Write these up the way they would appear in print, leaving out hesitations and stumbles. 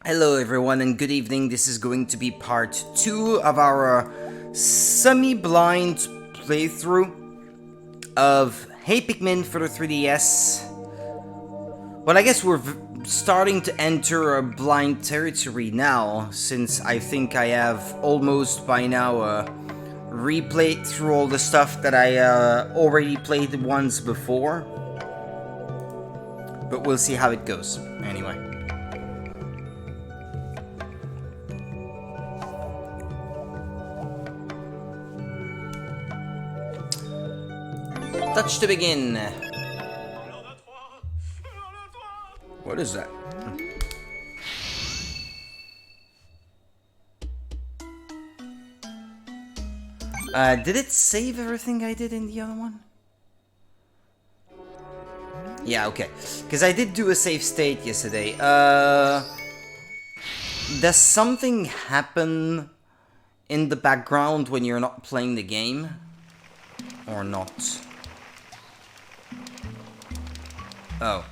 Hello everyone and good evening. This is going to be part 2 of our semi-blind playthrough of Hey Pikmin for the 3DS. Well, I guess we're starting to enter a blind territory now, since I think I have almost by now replayed through all the stuff that I already played once before. But we'll see how it goes, anyway. Touch to begin. What is that? Did it save everything I did in the other one? Yeah, okay. Because I did do a save state yesterday. Does something happen in the background when you're not playing the game? Or not? Oh.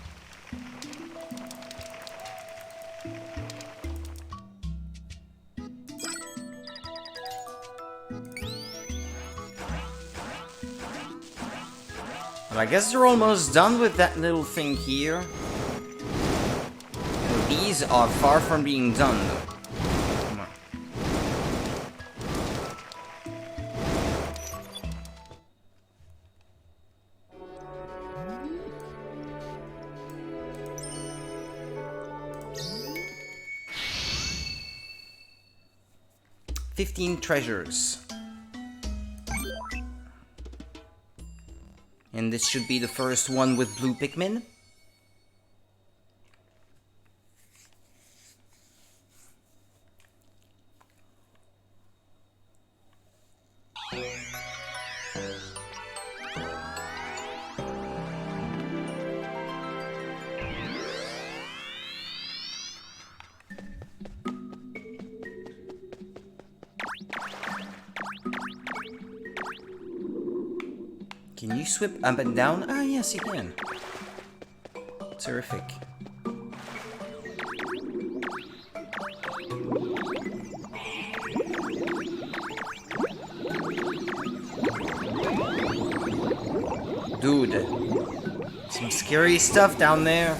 Well, I guess they're almost done with that little thing here. These are far from being done, though. Come on. "15 treasures. And this should be the first one with blue Pikmin. Can you swip up and down? Ah, yes, you can. Terrific. Dude, some scary stuff down there.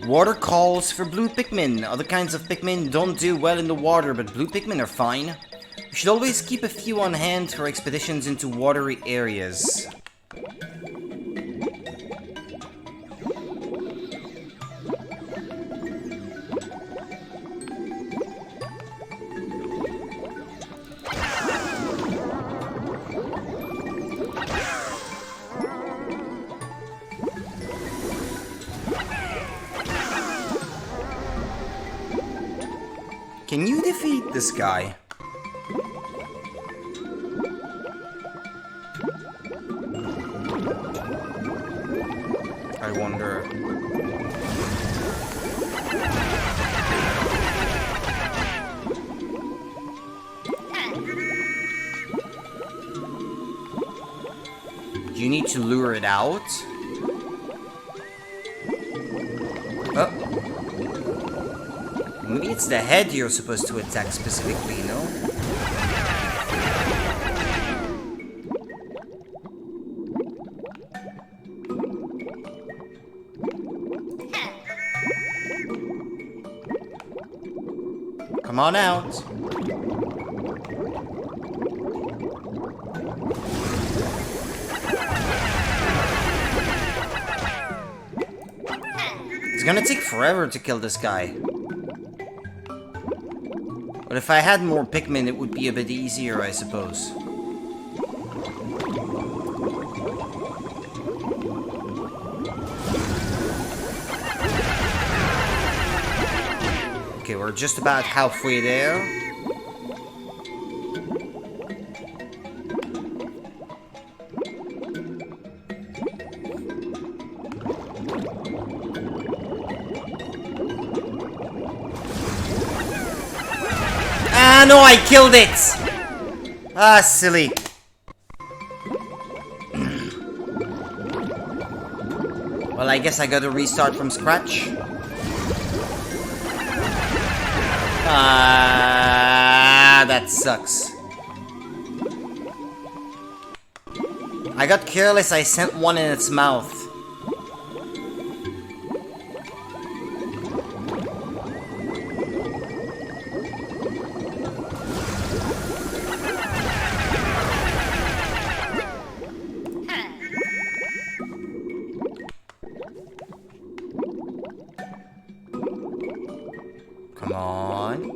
Water calls for blue Pikmin. Other kinds of Pikmin don't do well in the water, but blue Pikmin are fine. You should always keep a few on hand for expeditions into watery areas. Can you defeat this guy? I wonder. Do you need to lure it out? Oh. Maybe it's the head you're supposed to attack specifically, no? Come on out. It's gonna take forever to kill this guy. But if I had more Pikmin, it would be a bit easier, I suppose. Okay, we're just about halfway there. Ah, no, I killed it! Ah, silly. Well, I guess I gotta restart from scratch. Ah, that sucks. I got careless, I sent one in its mouth. Come on.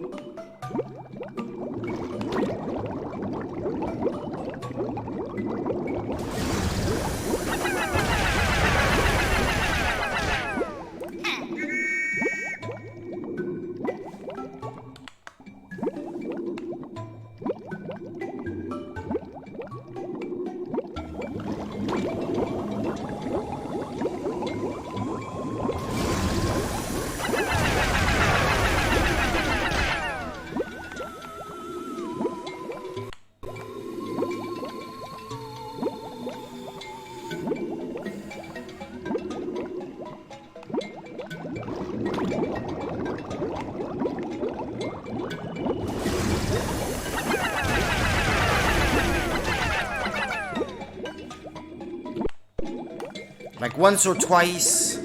Like once or twice,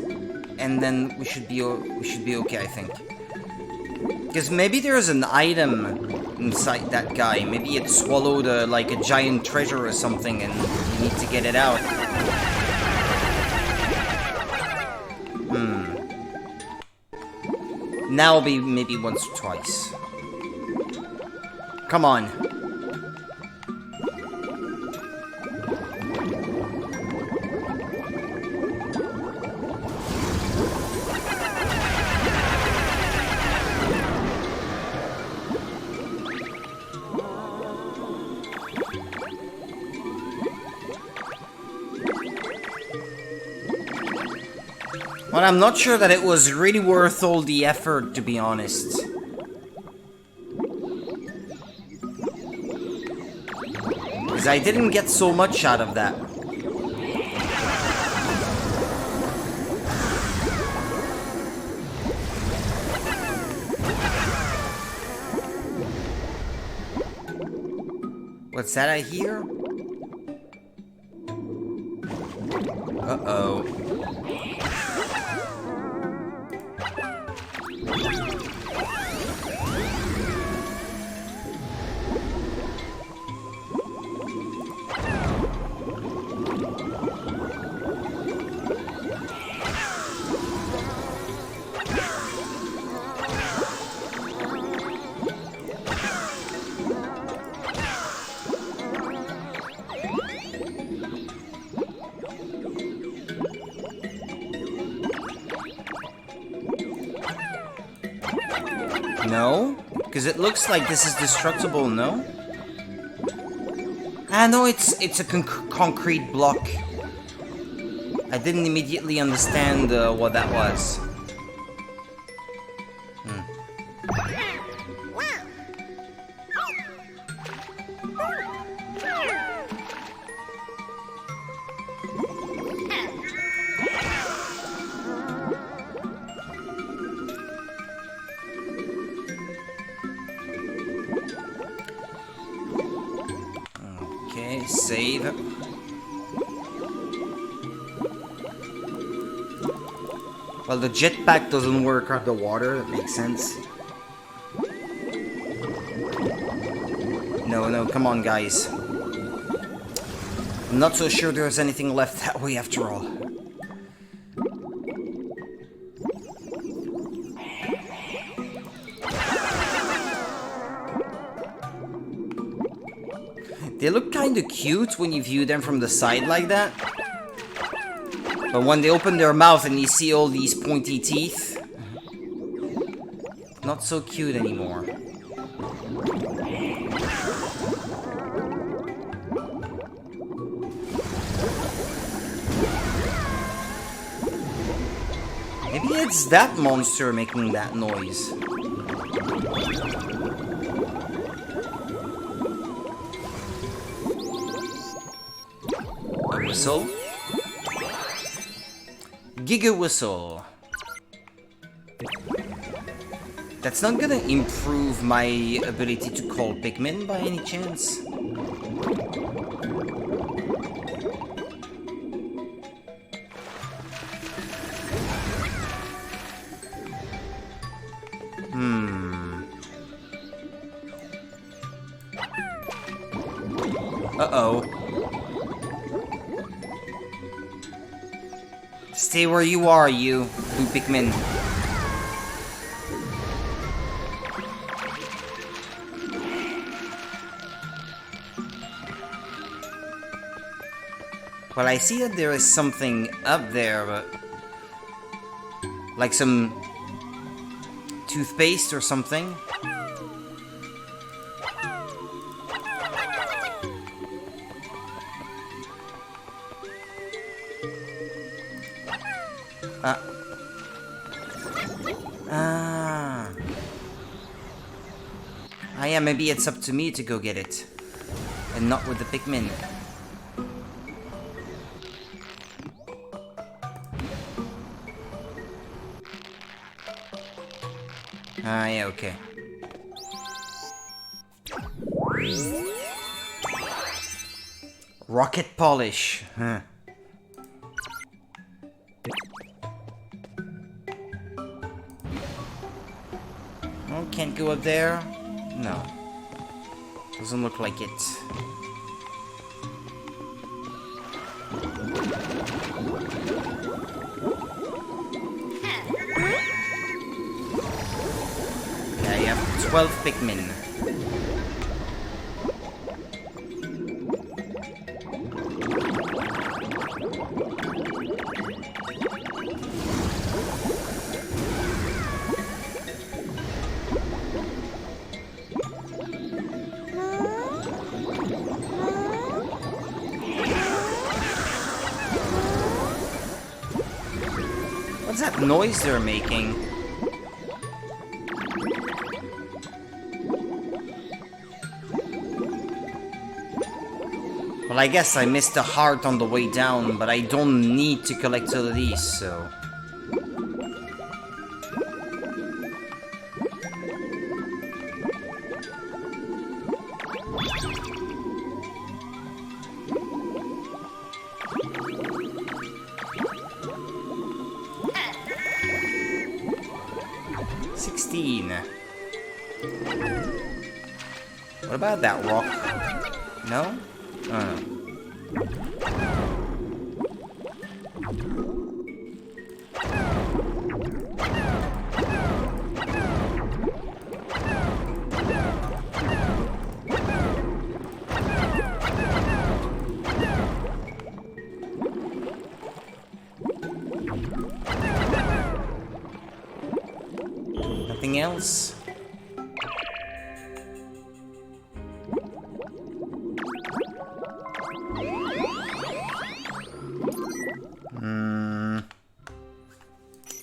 and then we should be okay, I think. Because maybe there's an item inside that guy. Maybe it swallowed like a giant treasure or something, and you need to get it out. Now be maybe once or twice. Come on. Well, I'm not sure that it was really worth all the effort, to be honest. Because I didn't get so much out of that. What's that I hear? Uh-oh. No? Because it looks like this is destructible, no? Ah, no, it's a concrete block. I didn't immediately understand what that was. Save. Well, the jetpack doesn't work underwater, that makes sense. No, come on, guys. I'm not so sure there's anything left that way after all. They look kind of cute when you view them from the side like that. But when they open their mouth and you see all these pointy teeth, not so cute anymore. Maybe it's that monster making that noise. Whistle. Giga Whistle. That's not gonna improve my ability to call Pikmin by any chance. Uh-oh. Stay where you are, you Pikmin. Well, I see that there is something up there, but... like some... toothpaste or something? Yeah, maybe it's up to me to go get it. And not with the Pikmin. Yeah, okay. Rocket polish. Huh. Oh, can't go up there? No. Doesn't look like it. Yeah, you have 12 Pikmin. What's that noise they're making? Well, I guess I missed a heart on the way down, but I don't need to collect all of these, so... What about that rock? No? Oh. Nothing else?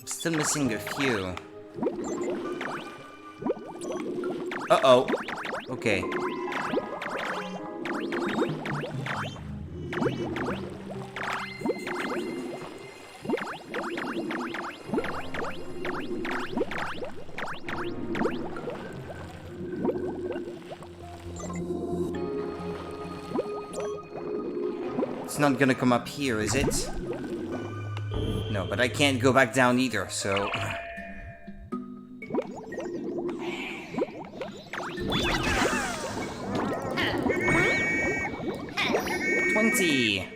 Still missing a few. Uh-oh. Okay. It's not gonna come up here, is it? No, but I can't go back down either, so... 20!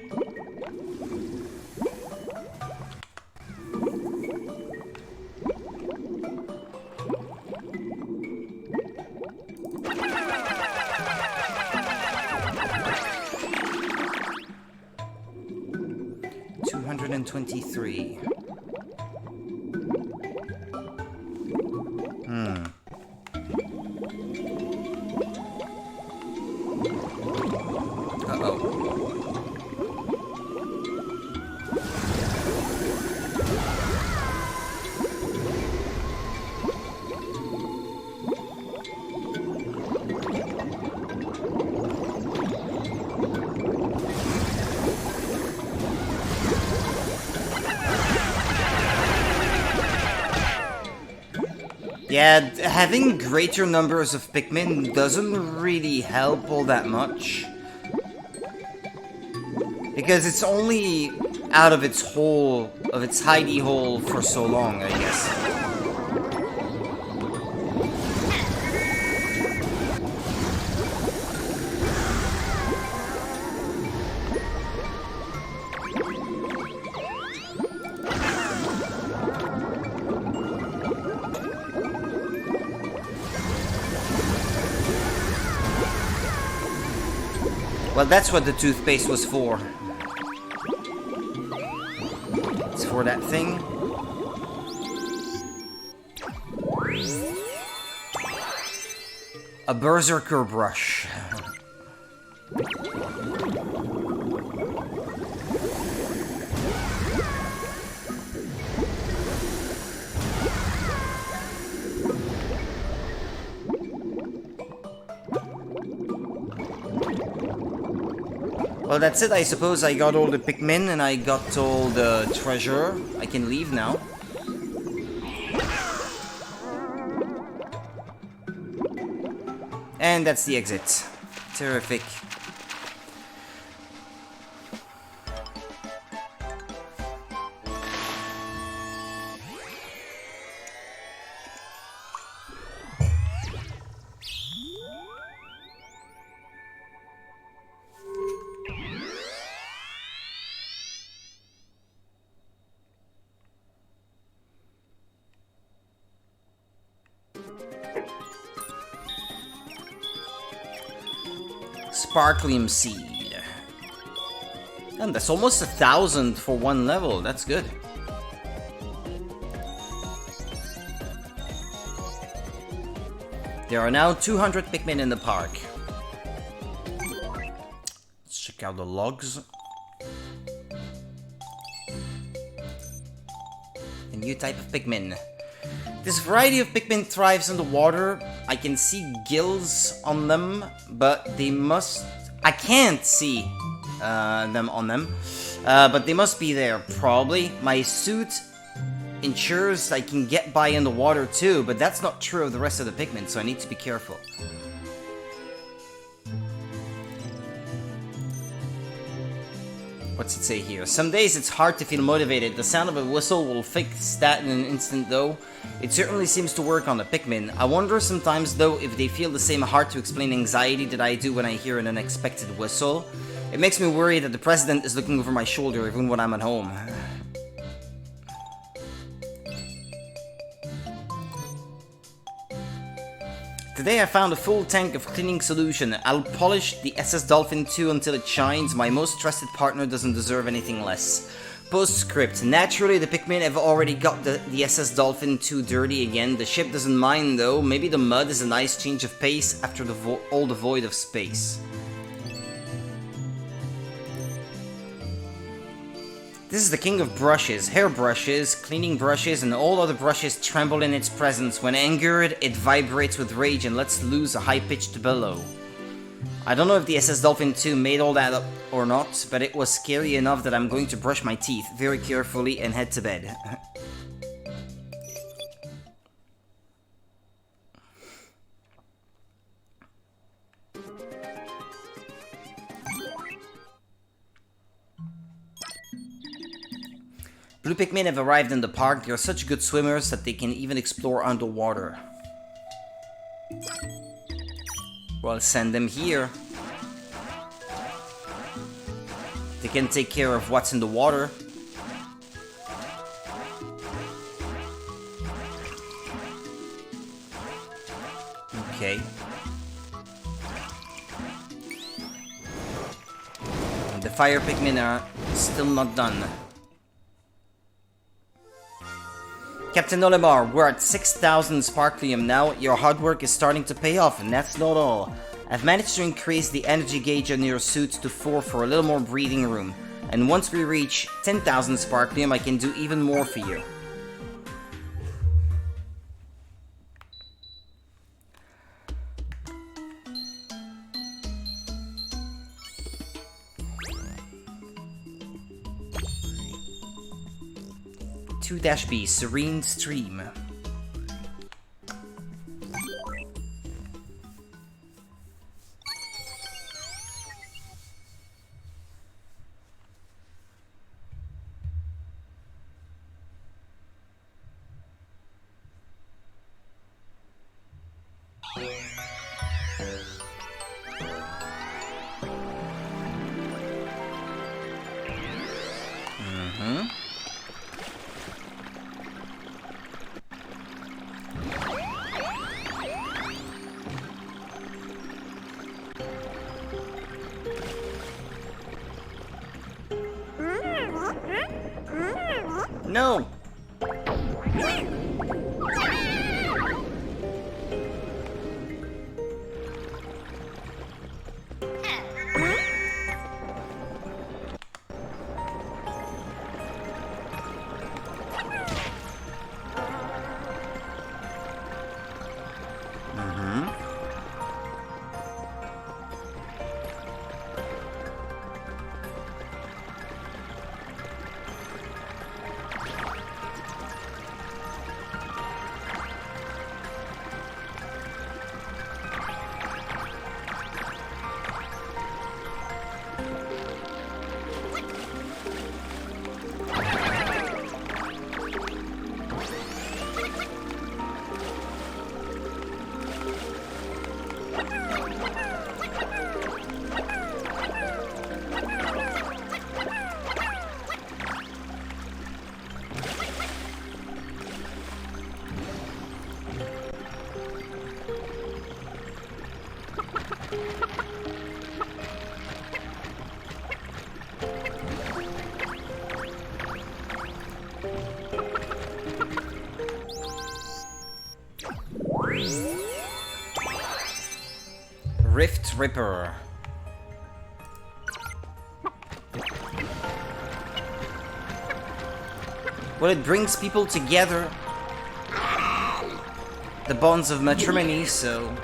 $223. Yeah, having greater numbers of Pikmin doesn't really help all that much. Because it's only out of its hole, of its hidey hole for so long, I guess. Well, that's what the toothpaste was for. It's for that thing. A berserker brush. Well, that's it. I suppose I got all the Pikmin and I got all the treasure. I can leave now. And that's the exit. Terrific. Sparklium seed. And that's almost 1,000 for one level. That's good. There are now 200 Pikmin in the park. Let's check out the logs. A new type of Pikmin. This variety of Pikmin thrives in the water. I can see gills on them, but they must... I can't see them on them, but they must be there, probably. My suit ensures I can get by in the water too, but that's not true of the rest of the Pikmin, so I need to be careful. What's it say here? Some days it's hard to feel motivated. The sound of a whistle will fix that in an instant though. It certainly seems to work on the Pikmin. I wonder sometimes though if they feel the same hard to explain anxiety that I do when I hear an unexpected whistle. It makes me worry that the president is looking over my shoulder even when I'm at home. Today I found a full tank of cleaning solution. I'll polish the SS Dolphin 2 until it shines. My most trusted partner doesn't deserve anything less. Postscript. Naturally, the Pikmin have already got the SS Dolphin 2 dirty again. The ship doesn't mind though. Maybe the mud is a nice change of pace after all the void of space. This is the king of brushes. Hairbrushes, cleaning brushes, and all other brushes tremble in its presence. When angered, it vibrates with rage and lets loose a high-pitched bellow. I don't know if the SS Dolphin 2 made all that up or not, but it was scary enough that I'm going to brush my teeth very carefully and head to bed. Blue Pikmin have arrived in the park. They are such good swimmers that they can even explore underwater. Well, send them here. They can take care of what's in the water. Okay. And the fire Pikmin are still not done. Captain Olimar, we're at 6,000 Sparklium now. Your hard work is starting to pay off, and that's not all. I've managed to increase the energy gauge on your suit to 4 for a little more breathing room. And once we reach 10,000 Sparklium, I can do even more for you. -B, Serene Stream. No! Rift Ripper. Well, it brings people together. The bonds of matrimony, so...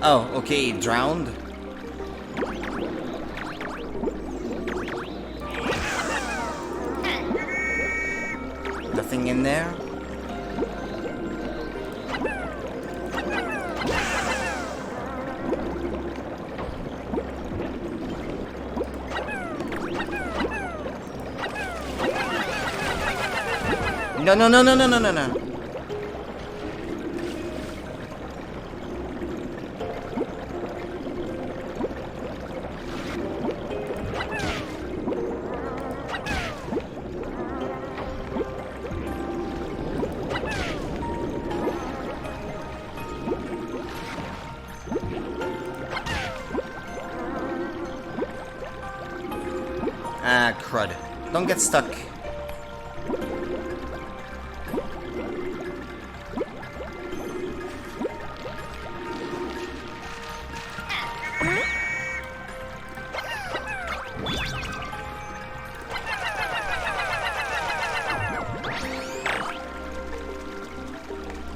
Oh, okay, drowned. Nothing in there? No, no, no, no, no, no, no, no. Ah, crud. Don't get stuck.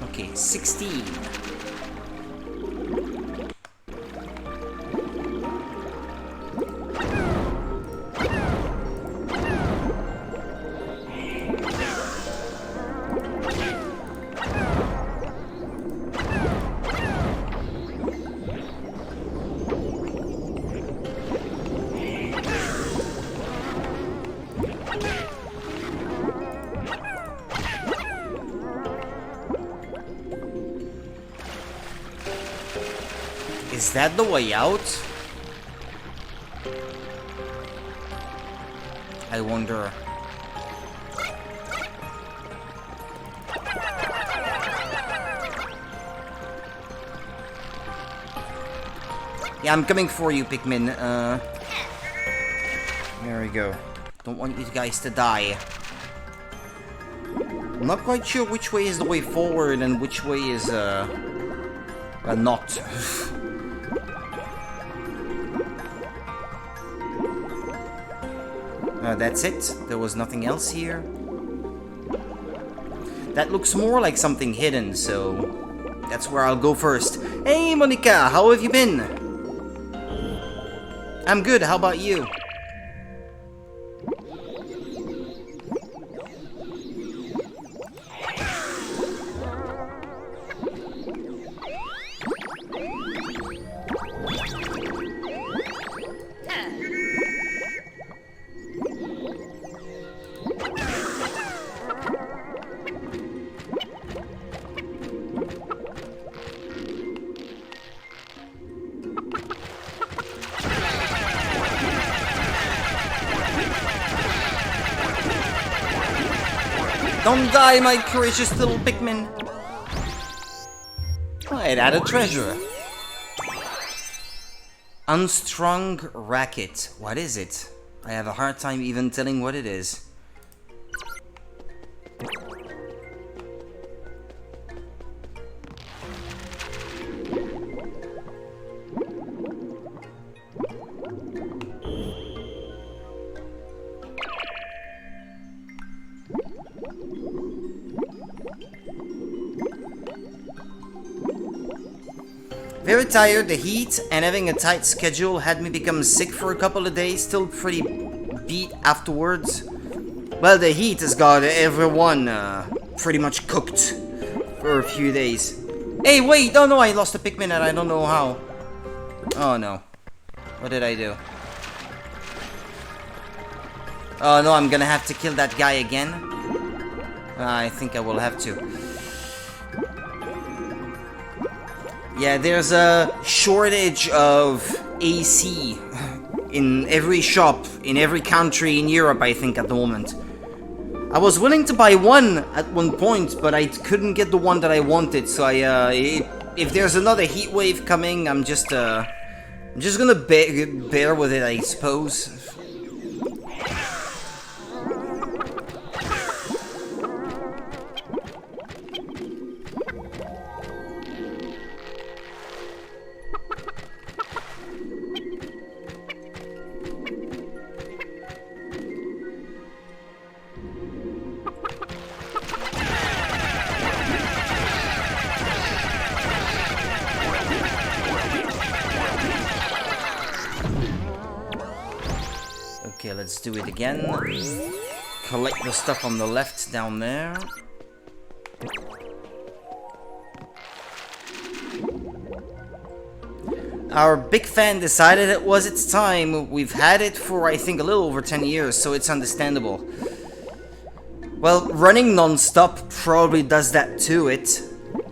Okay, 16. Is that the way out? I wonder. Yeah, I'm coming for you, Pikmin. There we go. Don't want you guys to die. I'm not quite sure which way is the way forward and which way is, not. That's it. There was nothing else here. That looks more like something hidden, so that's where I'll go first. Hey, Monica, how have you been? I'm good. How about you? Don't die, my courageous little Pikmin. I'd add a treasure. Unstrung racket. What is it? I have a hard time even telling what it is. Very tired, the heat and having a tight schedule had me become sick for a couple of days, still pretty beat afterwards. Well, the heat has got everyone pretty much cooked for a few days. Hey, wait, oh no, I lost a Pikmin and I don't know how. Oh no. What did I do? Oh no, I'm gonna have to kill that guy again. I think I will have to. Yeah, there's a shortage of AC in every shop, in every country in Europe, I think, at the moment. I was willing to buy one at one point, but I couldn't get the one that I wanted, so if there's another heat wave coming, I'm just gonna bear with it, I suppose. Okay, let's do it again. Collect the stuff on the left down there. Our big fan decided it was its time. We've had it for, I think, a little over 10 years, so it's understandable. Well, running non-stop probably does that to it.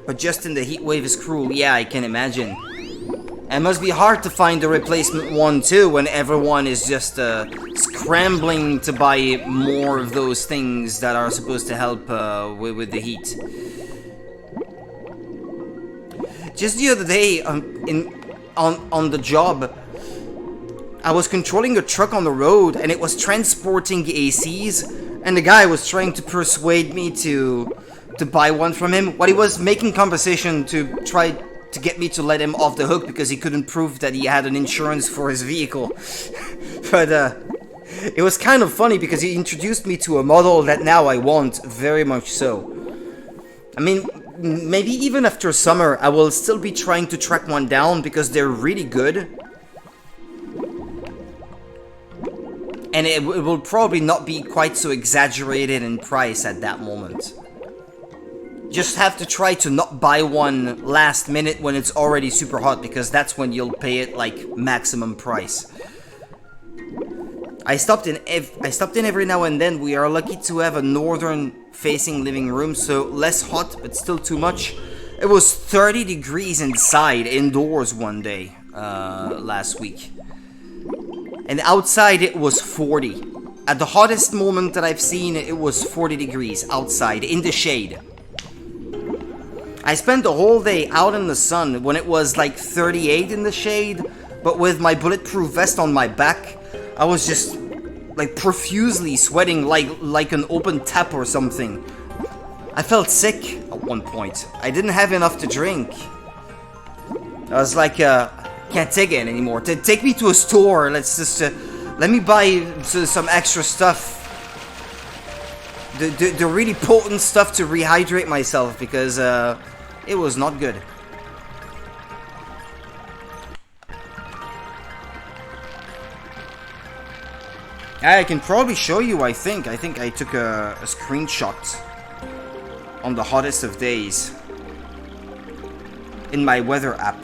But just in the heat wave is cruel. Yeah, I can imagine. It must be hard to find a replacement one too when everyone is just scrambling to buy more of those things that are supposed to help with the heat. Just the other day on the job, I was controlling a truck on the road and it was transporting ACs, and the guy was trying to persuade me to buy one from him. While he was making conversation to try to get me to let him off the hook because he couldn't prove that he had an insurance for his vehicle. But it was kind of funny because he introduced me to a model that now I want very much so. I mean, maybe even after summer I will still be trying to track one down because they're really good. And it will probably not be quite so exaggerated in price at that moment. Just have to try to not buy one last minute when it's already super hot, because that's when you'll pay it like maximum price. I stopped in every now and then. We are lucky to have a northern facing living room, so less hot but still too much. It was 30 degrees indoors one day last week. And outside it was 40. At the hottest moment that I've seen, it was 40 degrees outside in the shade. I spent the whole day out in the sun when it was like 38 in the shade. but with my bulletproof vest on my back, I was just like profusely sweating like an open tap or something. I felt sick at one point. I didn't have enough to drink. I was like, can't take it anymore. Take me to a store. Let's just let me buy some extra stuff. The really potent stuff to rehydrate myself, because it was not good. I can probably show you, I think. I think I took a screenshot on the hottest of days in my weather app.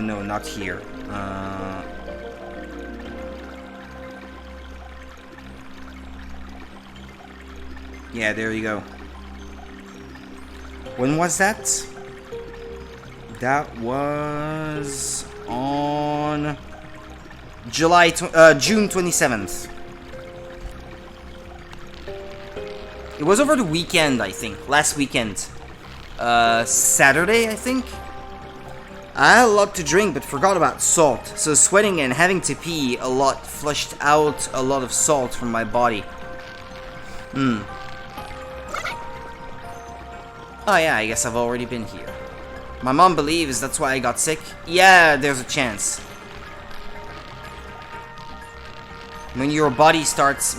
No, not here. Yeah, there you go. When was that? That was on June 27th. It was over the weekend, I think. Last weekend. Saturday, I think. I had a lot to drink, but forgot about salt. So sweating and having to pee a lot flushed out a lot of salt from my body. Oh yeah, I guess I've already been here. My mom believes that's why I got sick. Yeah, there's a chance. When your body starts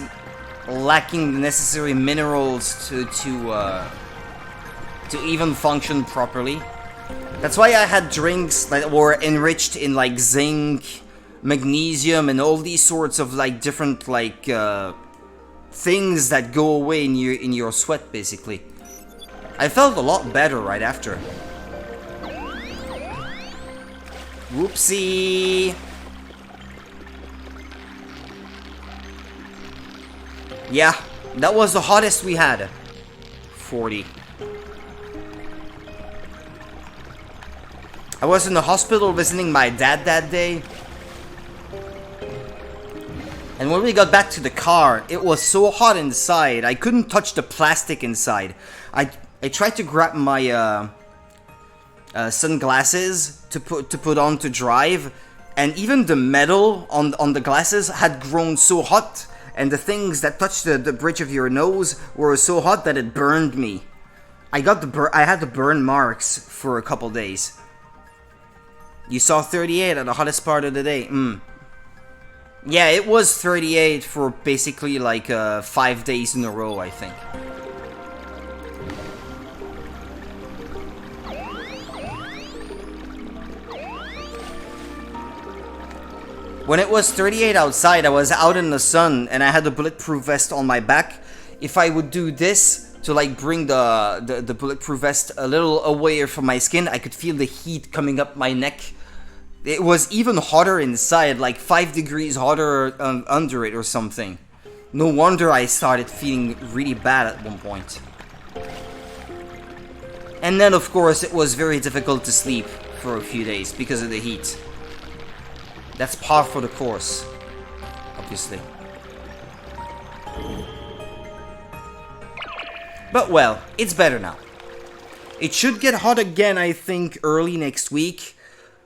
lacking the necessary minerals to even function properly. That's why I had drinks that were enriched in like zinc, magnesium, and all these sorts of like different like things that go away in your sweat, basically. I felt a lot better right after. Whoopsie. Yeah, that was the hottest we had. 40. I was in the hospital visiting my dad that day. And when we got back to the car, it was so hot inside, I couldn't touch the plastic inside. I tried to grab my sunglasses to put on to drive, and even the metal on the glasses had grown so hot, and the things that touched the bridge of your nose were so hot that it burned me. I had the burn marks for a couple days. You saw 38 at the hottest part of the day. Yeah, it was 38 for basically like 5 days in a row, I think. When it was 38 outside, I was out in the sun and I had a bulletproof vest on my back. If I would do this to like bring the bulletproof vest a little away from my skin, I could feel the heat coming up my neck. It was even hotter inside, like 5 degrees hotter under it or something. No wonder I started feeling really bad at one point. And then of course it was very difficult to sleep for a few days because of the heat. That's par for the course, obviously. But well, it's better now. It should get hot again, I think, early next week.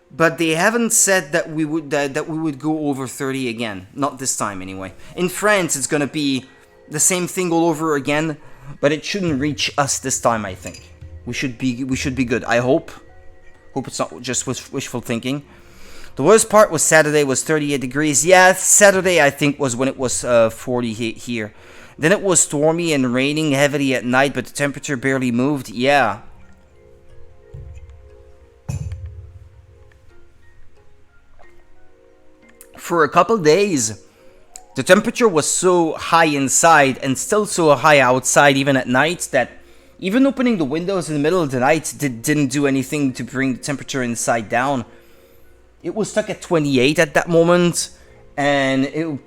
But they haven't said that we would go over 30 again. Not this time, anyway. In France, it's gonna be the same thing all over again, but it shouldn't reach us this time, I think. We should be good. I hope. Hope it's not just wishful thinking. The worst part was Saturday was 38 degrees. Yeah, Saturday I think was when it was 40 here. Then it was stormy and raining heavily at night, but the temperature barely moved. Yeah. For a couple days, the temperature was so high inside and still so high outside even at night that even opening the windows in the middle of the night didn't do anything to bring the temperature inside down. It was stuck at 28 at that moment, and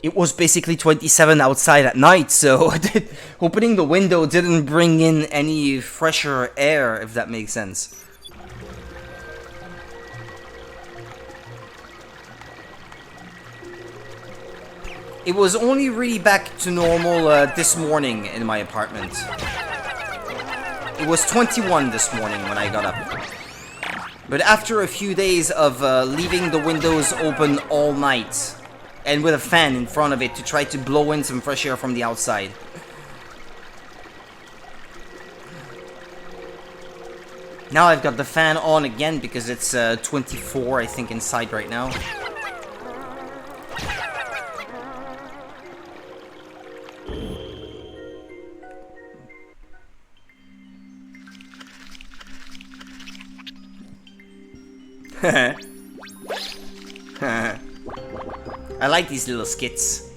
it was basically 27 outside at night, so opening the window didn't bring in any fresher air, if that makes sense. It was only really back to normal this morning in my apartment. It was 21 this morning when I got up. But after a few days of leaving the windows open all night, and with a fan in front of it to try to blow in some fresh air from the outside. Now I've got the fan on again because it's 24, I think, inside right now. I like these little skits.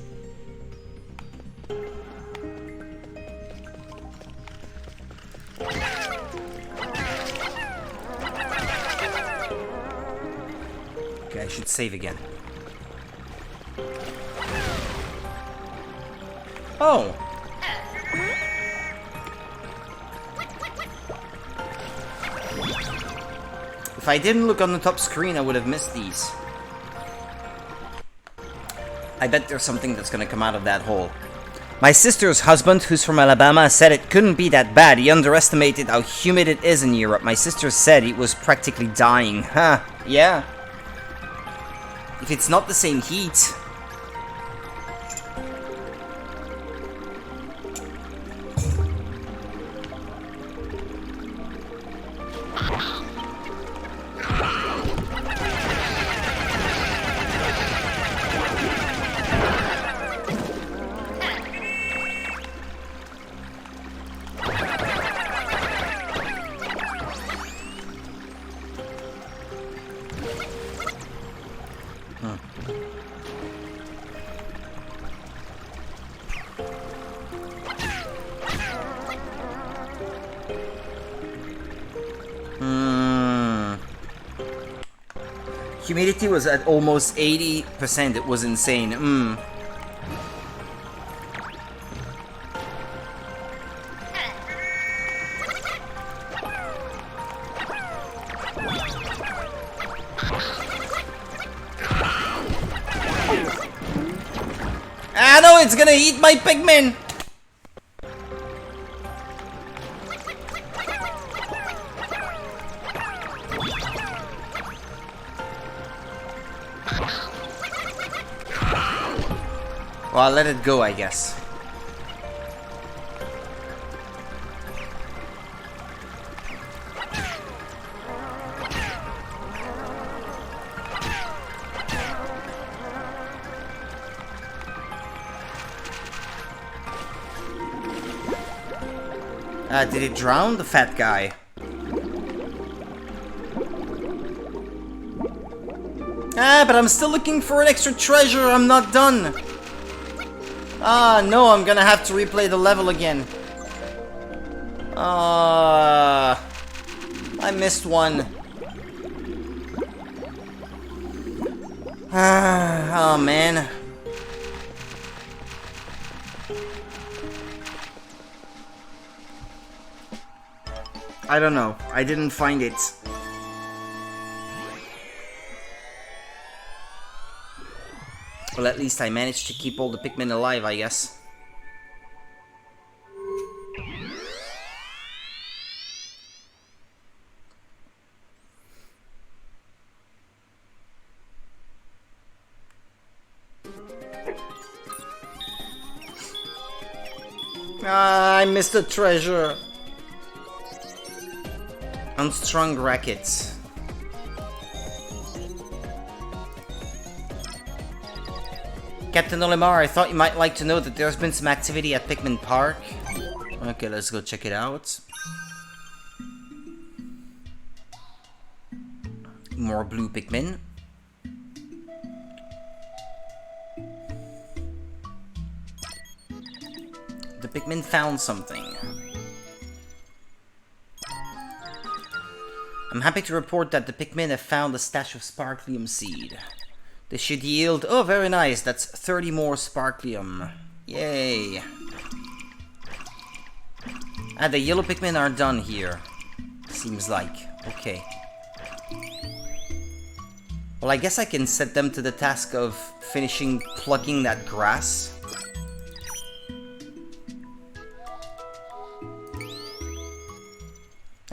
Okay, I should save again. Oh! If I didn't look on the top screen, I would have missed these. I bet there's something that's gonna come out of that hole. My sister's husband, who's from Alabama, said it couldn't be that bad. He underestimated how humid it is in Europe. My sister said he was practically dying. Huh, yeah. If it's not the same heat... Humidity was at almost 80%. It was insane. Ah no, it's gonna eat my Pikmin! Well, I'll let it go, I guess. Did it drown the fat guy? Ah, but I'm still looking for an extra treasure. I'm not done. Ah, no, I'm gonna have to replay the level again. I missed one. Oh, man. I don't know. I didn't find it. Well, at least I managed to keep all the Pikmin alive, I guess. Ah, I missed the treasure. Unstrung rackets. Captain Olimar, I thought you might like to know that there's been some activity at Pikmin Park. Okay, let's go check it out. More blue Pikmin. The Pikmin found something. I'm happy to report that the Pikmin have found a stash of Sparklium seed. This should yield... Oh, very nice. That's 30 more Sparklium. Yay. Ah, the yellow Pikmin are done here. Seems like. Okay. Well, I guess I can set them to the task of finishing plucking that grass.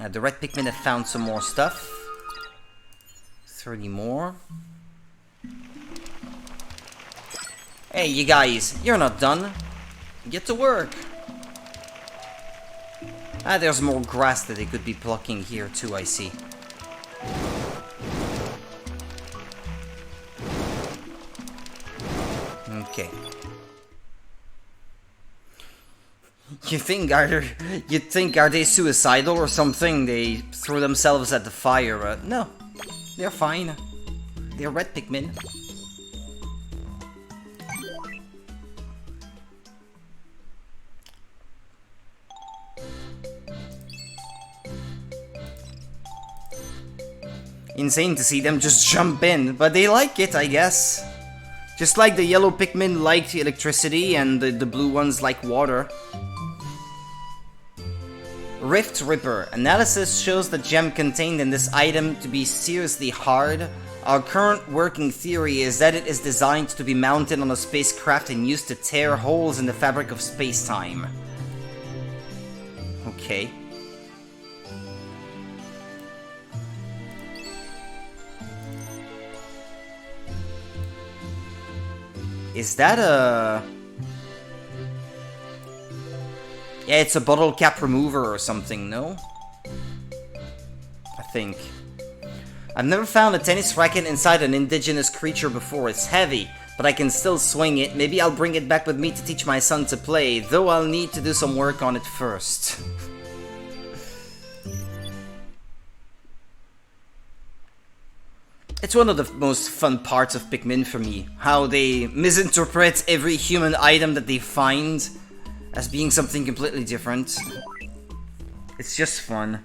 The red Pikmin have found some more stuff. 30 more. Hey, you guys, you're not done. Get to work. Ah, there's more grass that they could be plucking here too, I see. Okay. You'd think are they suicidal or something? They throw themselves at the fire, but no. They're fine. They're red Pikmin. Insane to see them just jump in, but they like it, I guess. Just like the yellow Pikmin liked electricity and the blue ones like water. Rift Ripper. Analysis shows the gem contained in this item to be seriously hard. Our current working theory is that it is designed to be mounted on a spacecraft and used to tear holes in the fabric of space-time. Okay. Is that a... Yeah, it's a bottle cap remover or something, no? I think. I've never found a tennis racket inside an indigenous creature before. It's heavy, but I can still swing it. Maybe I'll bring it back with me to teach my son to play, though I'll need to do some work on it first. It's one of the most fun parts of Pikmin for me, how they misinterpret every human item that they find as being something completely different. It's just fun.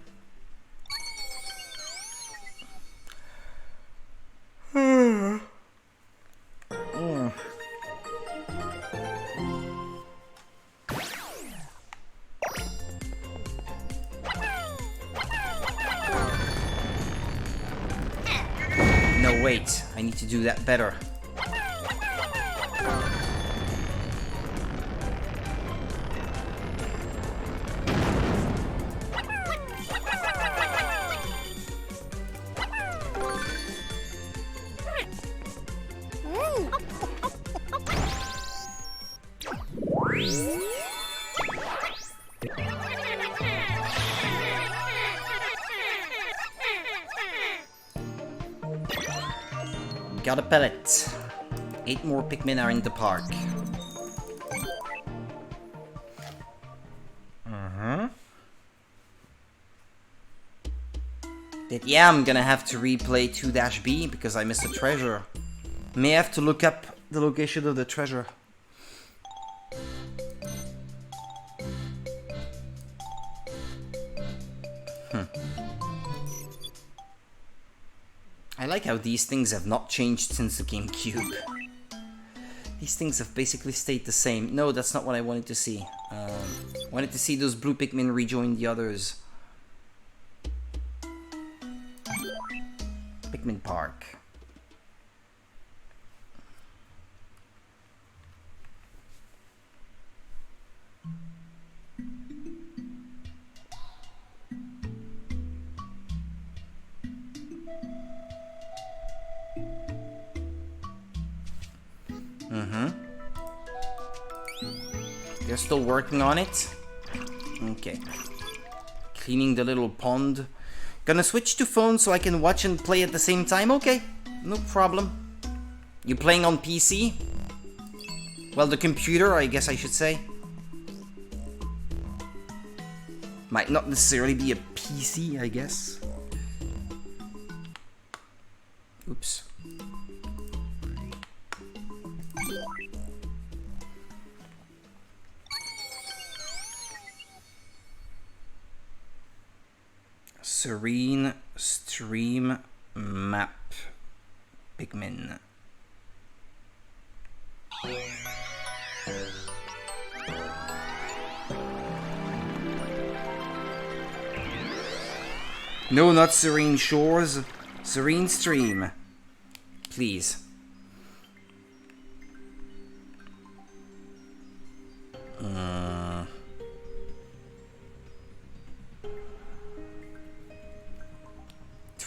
No, wait, I need to do that better. Got a pellet. 8 more Pikmin are in the park. Yeah, I'm gonna have to replay 2-B because I missed a treasure. May have to look up the location of the treasure. I like how these things have not changed since the GameCube. These things have basically stayed the same. No, that's not what I wanted to see. I wanted to see those blue Pikmin rejoin the others. Pikmin Park. They're still working on it. Okay. Cleaning the little pond. Gonna switch to phone so I can watch and play at the same time? Okay, no problem. You playing on PC? Well, the computer, I guess I should say. Might not necessarily be a PC, I guess. Oops. Serene Stream Map Pikmin. No, not Serene Shores. Serene Stream. Please.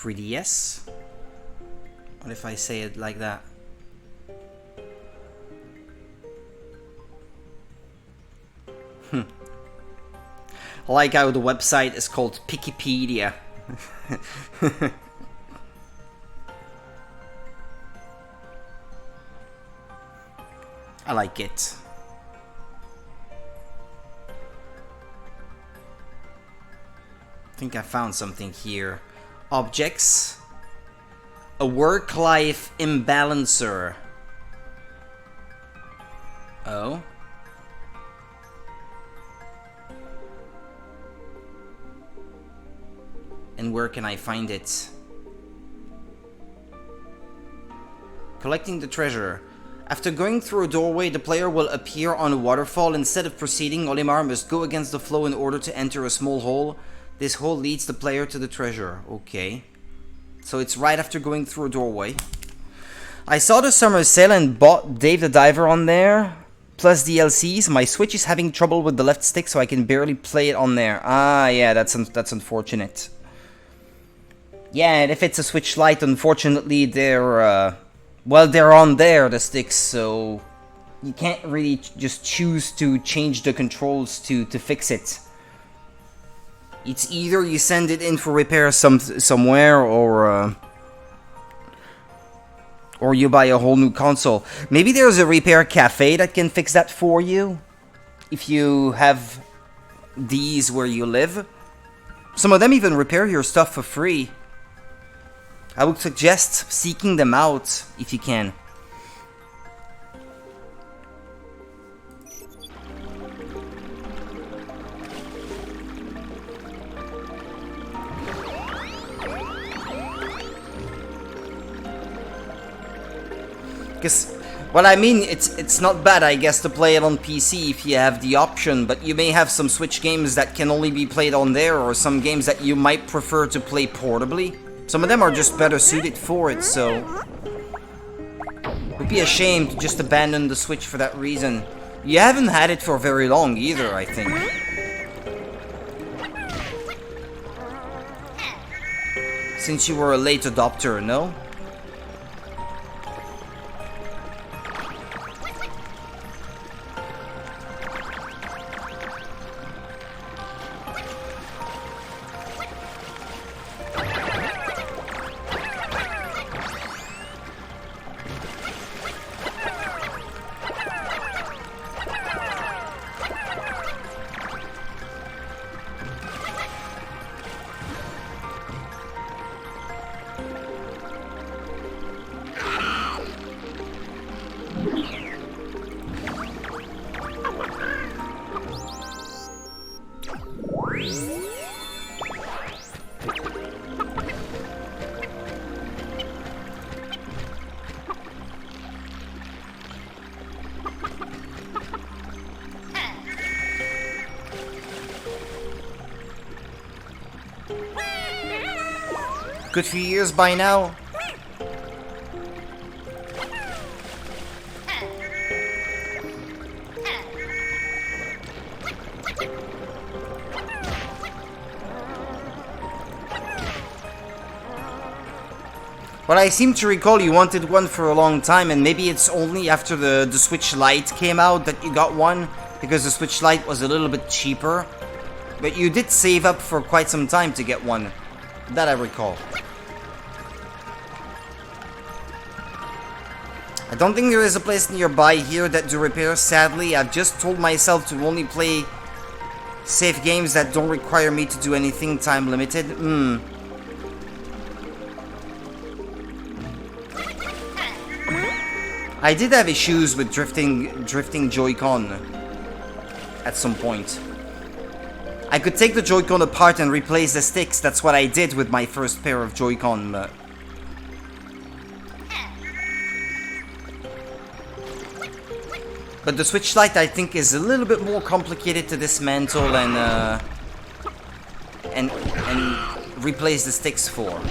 3DS? What if I say it like that? I like how the website is called Wikipedia. I like it. I think I found something here. Objects. A work-life imbalancer. Oh. And where can I find it? Collecting the treasure. After going through a doorway, the player will appear on a waterfall. Instead of proceeding, Olimar must go against the flow in order to enter a small hole. This hole leads the player to the treasure. Okay. So it's right after going through a doorway. I saw the summer sale and bought Dave the Diver on there. Plus DLCs. My Switch is having trouble with the left stick, so I can barely play it on there. Ah, yeah, that's unfortunate. Yeah, and if it's a Switch Lite, unfortunately, they're on there, the sticks, so you can't really just choose to change the controls to fix it. It's either you send it in for repair somewhere, or you buy a whole new console. Maybe there's a repair cafe that can fix that for you, if you have these where you live. Some of them even repair your stuff for free. I would suggest seeking them out if you can. Because, well, I mean, it's not bad, I guess, to play it on PC if you have the option, but you may have some Switch games that can only be played on there, or some games that you might prefer to play portably. Some of them are just better suited for it, so it would be a shame to just abandon the Switch for that reason. You haven't had it for very long either, I think. Since you were a late adopter, no? Good few years by now. But I seem to recall you wanted one for a long time, and maybe it's only after the Switch Lite came out that you got one, because the Switch Lite was a little bit cheaper. But you did save up for quite some time to get one, that I recall. I don't think there is a place nearby here that do repairs, sadly. I've just told myself to only play safe games that don't require me to do anything time limited. I did have issues with drifting Joy-Con at some point. I could take the Joy-Con apart and replace the sticks. That's what I did with my first pair of Joy-Con. But the Switch Lite, I think, is a little bit more complicated to dismantle and replace the sticks for.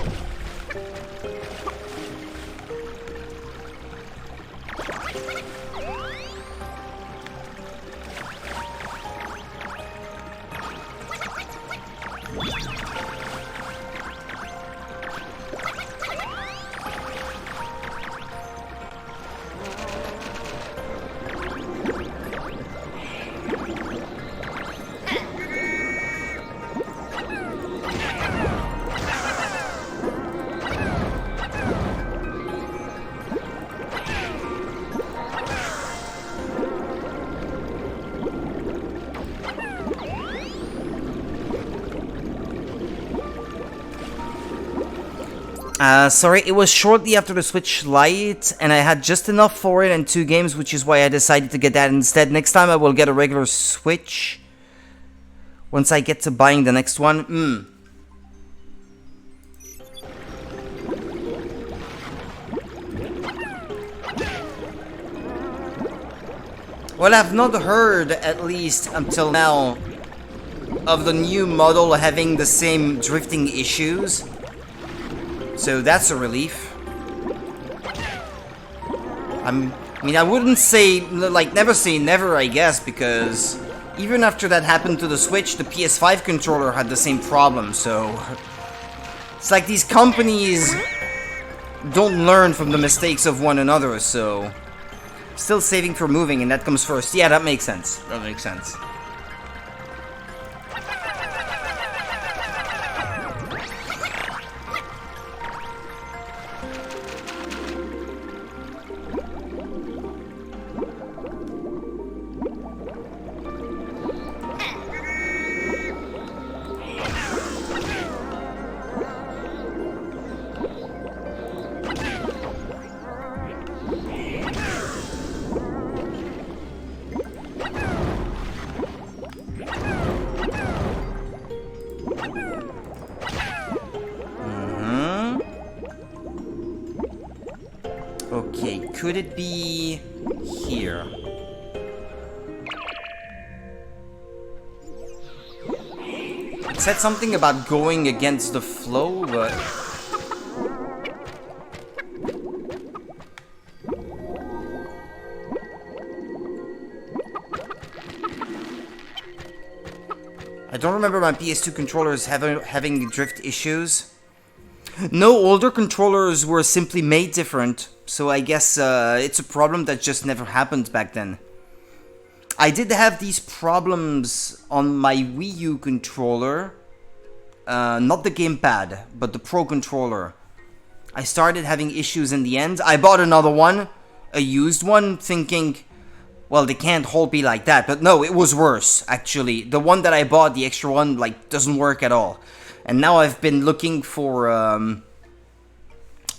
Sorry, it was shortly after the Switch Lite, and I had just enough for it and 2 games, which is why I decided to get that instead. Next time I will get a regular Switch. Once I get to buying the next one. Well, I've not heard, at least until now, of the new model having the same drifting issues. So that's a relief. I mean, I wouldn't say, like, never say never, I guess, because even after that happened to the Switch, the PS5 controller had the same problem, so... It's like these companies don't learn from the mistakes of one another, so... Still saving for moving, and that comes first. Yeah, that makes sense. That makes sense. Okay, could it be here? It said something about going against the flow, but... I don't remember my PS2 controllers having drift issues. No, older controllers were simply made different, so I guess it's a problem that just never happened back then. I did have these problems on my Wii U controller, not the gamepad, but the Pro controller. I started having issues in the end. I bought another one, a used one, thinking, well, they can't all be like that, but no, it was worse, actually. The one that I bought, the extra one, like, doesn't work at all. And now I've been looking for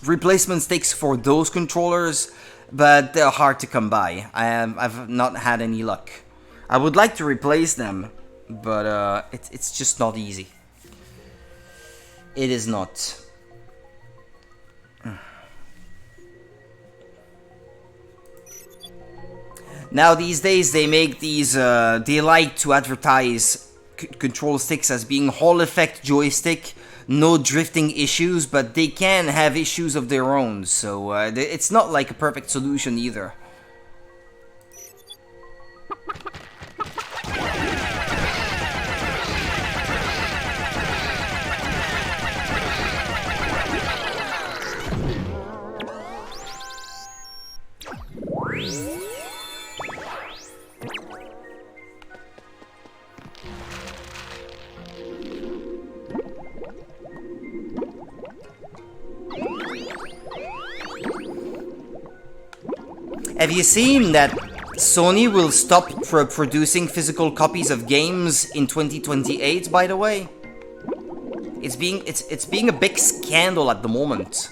replacement sticks for those controllers, but they're hard to come by. I've not had any luck. I would like to replace them, but it's just not easy. It is not. Now these days they make these, they like to advertise control sticks as being Hall effect joystick, no drifting issues, but they can have issues of their own, so it's not like a perfect solution either. Have you seen that Sony will stop producing physical copies of games in 2028, by the way? It's being a big scandal at the moment.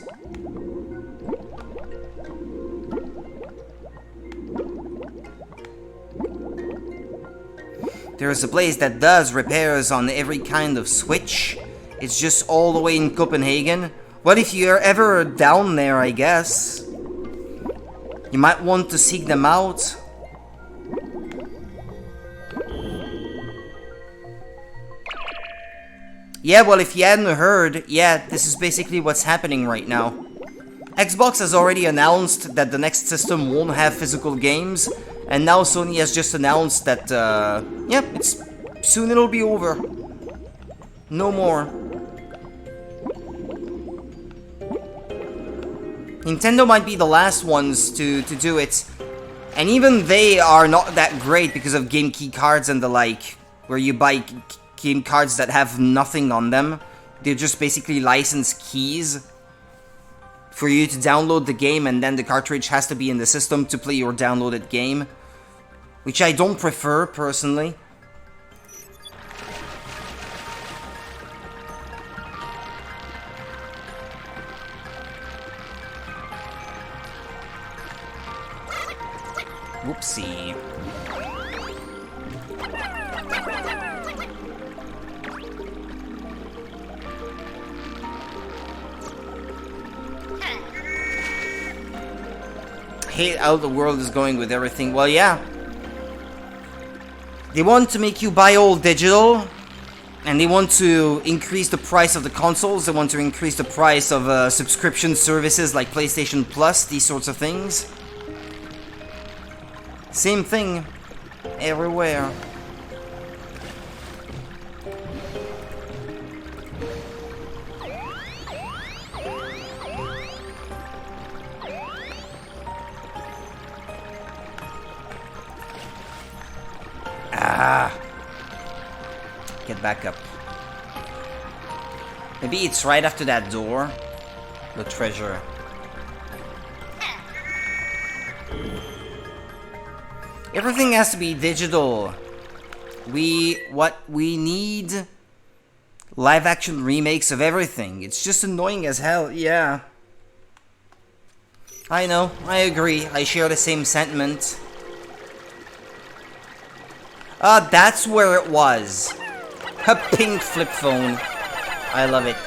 There's a place that does repairs on every kind of Switch. It's just all the way in Copenhagen. What if you're ever down there, I guess? You might want to seek them out. Yeah, well, if you hadn't heard, yeah, this is basically what's happening right now. Xbox has already announced that the next system won't have physical games, and now Sony has just announced that, yeah, soon it'll be over. No more. Nintendo might be the last ones to do it, and even they are not that great because of game key cards and the like, where you buy game cards that have nothing on them. They're just basically licensed keys for you to download the game, and then the cartridge has to be in the system to play your downloaded game, which I don't prefer personally. Whoopsie. Hate how the world is going with everything. Well, yeah. They want to make you buy all digital, and they want to increase the price of the consoles. They want to increase the price of subscription services like PlayStation Plus, these sorts of things. Same thing everywhere. Get back up. Maybe it's right after that door. The treasure. Everything has to be digital. What we need live action remakes of everything. It's just annoying as hell, yeah. I know, I agree. I share the same sentiment. That's where it was. A pink flip phone. I love it.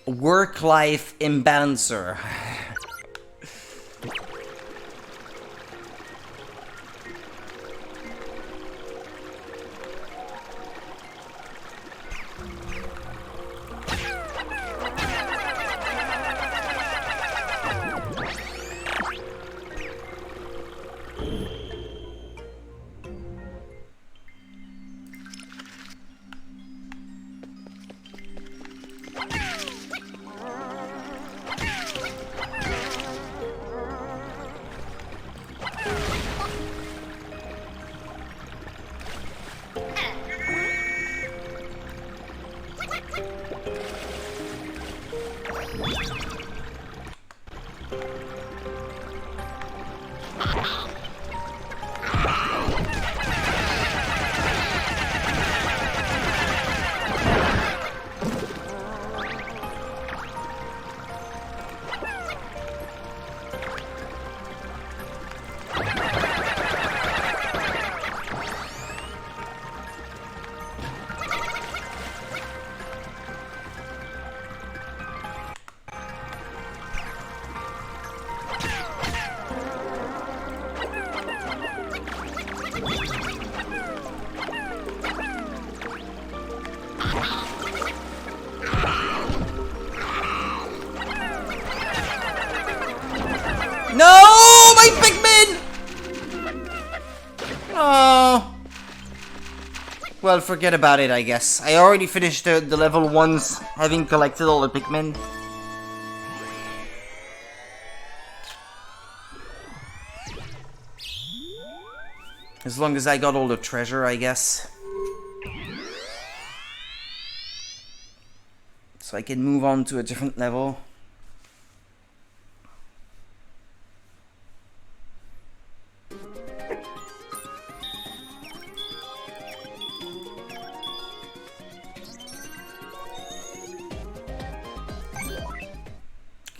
Work-life imbalancer. No, my Pikmin! Oh. Well, forget about it, I guess. I already finished the level once, having collected all the Pikmin. As long as I got all the treasure, I guess. So I can move on to a different level.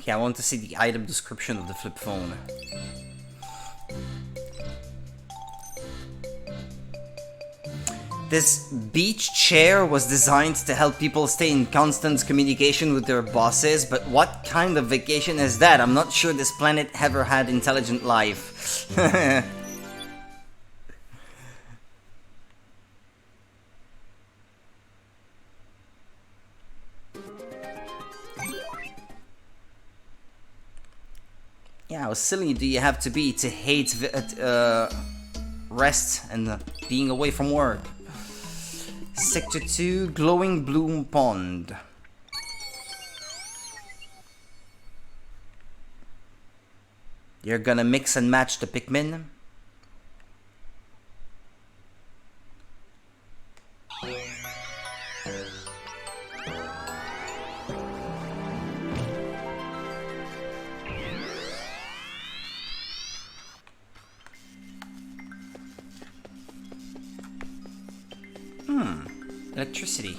Okay, I want to see the item description of the flip phone. This beach chair was designed to help people stay in constant communication with their bosses, but what kind of vacation is that? I'm not sure this planet ever had intelligent life. Yeah, how silly do you have to be to hate rest and being away from work? Sector 2, Glowing Bloom Pond. You're gonna mix and match the Pikmin? Electricity.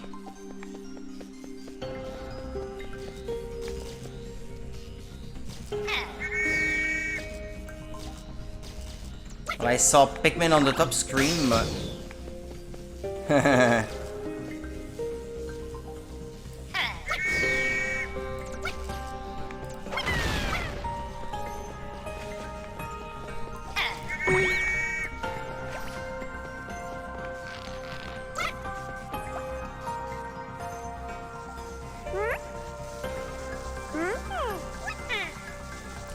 I saw Pikmin on the top screen, but...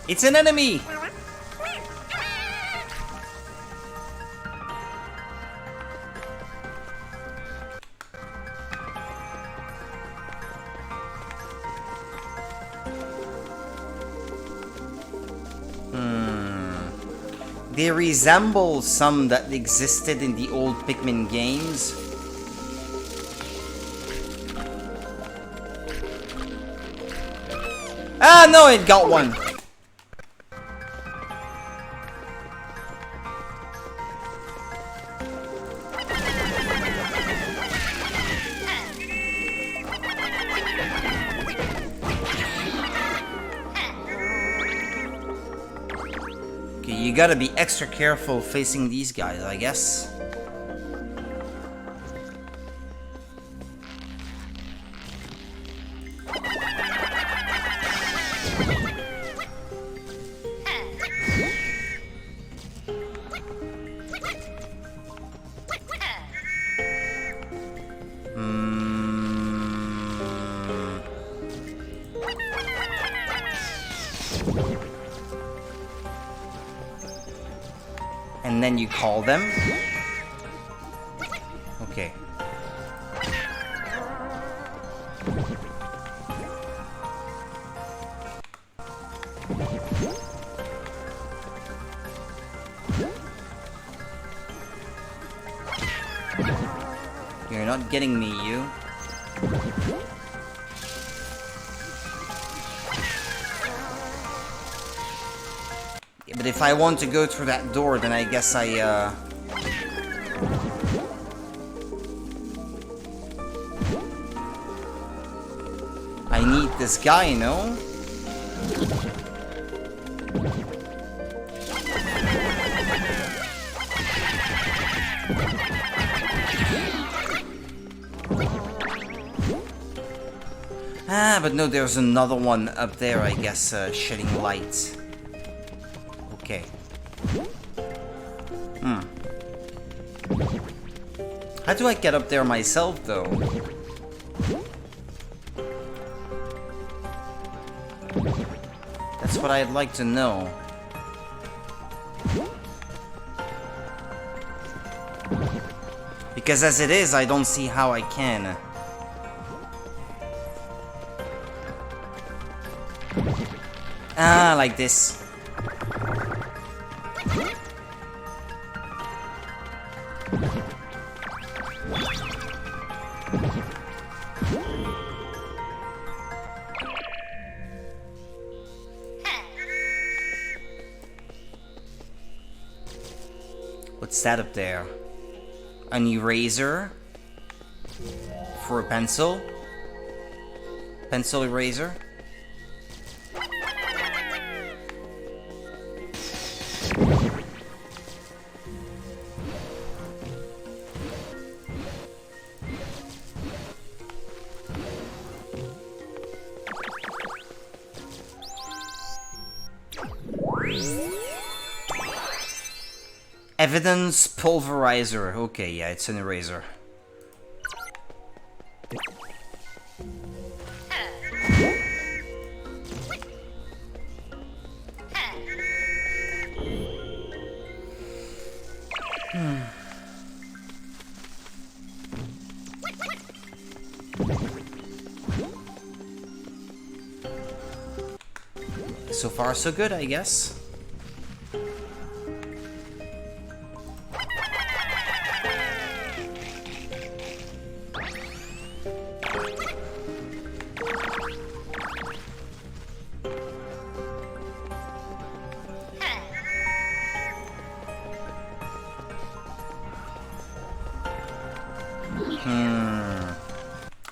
It's an enemy! They resemble some that existed in the old Pikmin games. Ah, no, it got one. You gotta be extra careful facing these guys, I guess. And then you call them? Okay. You're not getting me, you. But if I want to go through that door, then I guess I need this guy, no? Ah, but no, there's another one up there, I guess, shedding light. Okay. How do I get up there myself, though? That's what I'd like to know. Because as it is, I don't see how I can. Ah, like this. What's that up there? An eraser? For a pencil? Pencil eraser? Evidence pulverizer. Okay, yeah, it's an eraser. So far, so good, I guess.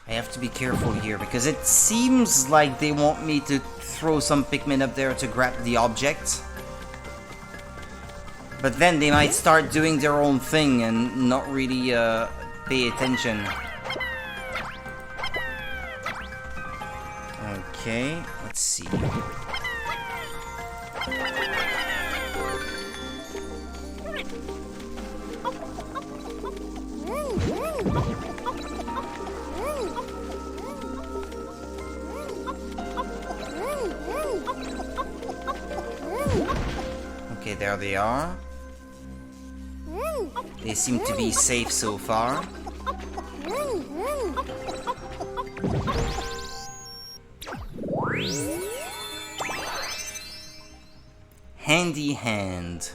I have to be careful here because it seems like they want me to throw some Pikmin up there to grab the object. But then they might start doing their own thing and not really pay attention. Okay, let's see. Okay, there they are. They seem to be safe so far. Handy hand.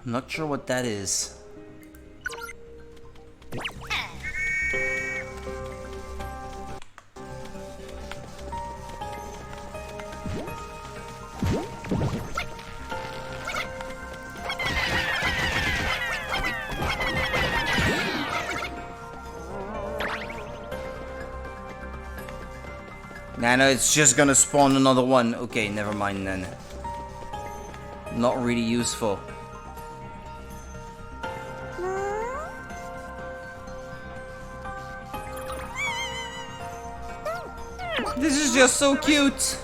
I'm not sure what that is. Nah, no, it's just gonna spawn another one. Okay, never mind then. Not really useful. This is just so cute.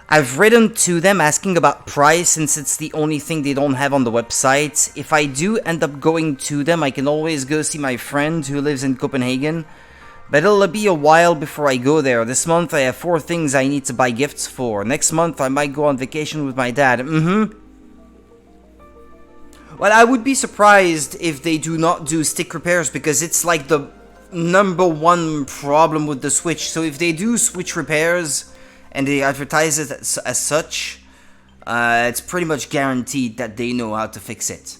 I've written to them asking about price since it's the only thing they don't have on the website. If I do end up going to them, I can always go see my friend who lives in Copenhagen. But it'll be a while before I go there. This month I have 4 things I need to buy gifts for. Next month I might go on vacation with my dad. Well, I would be surprised if they do not do stick repairs, because it's like the #1 problem with the Switch. So if they do Switch repairs and they advertise it as such, it's pretty much guaranteed that they know how to fix it.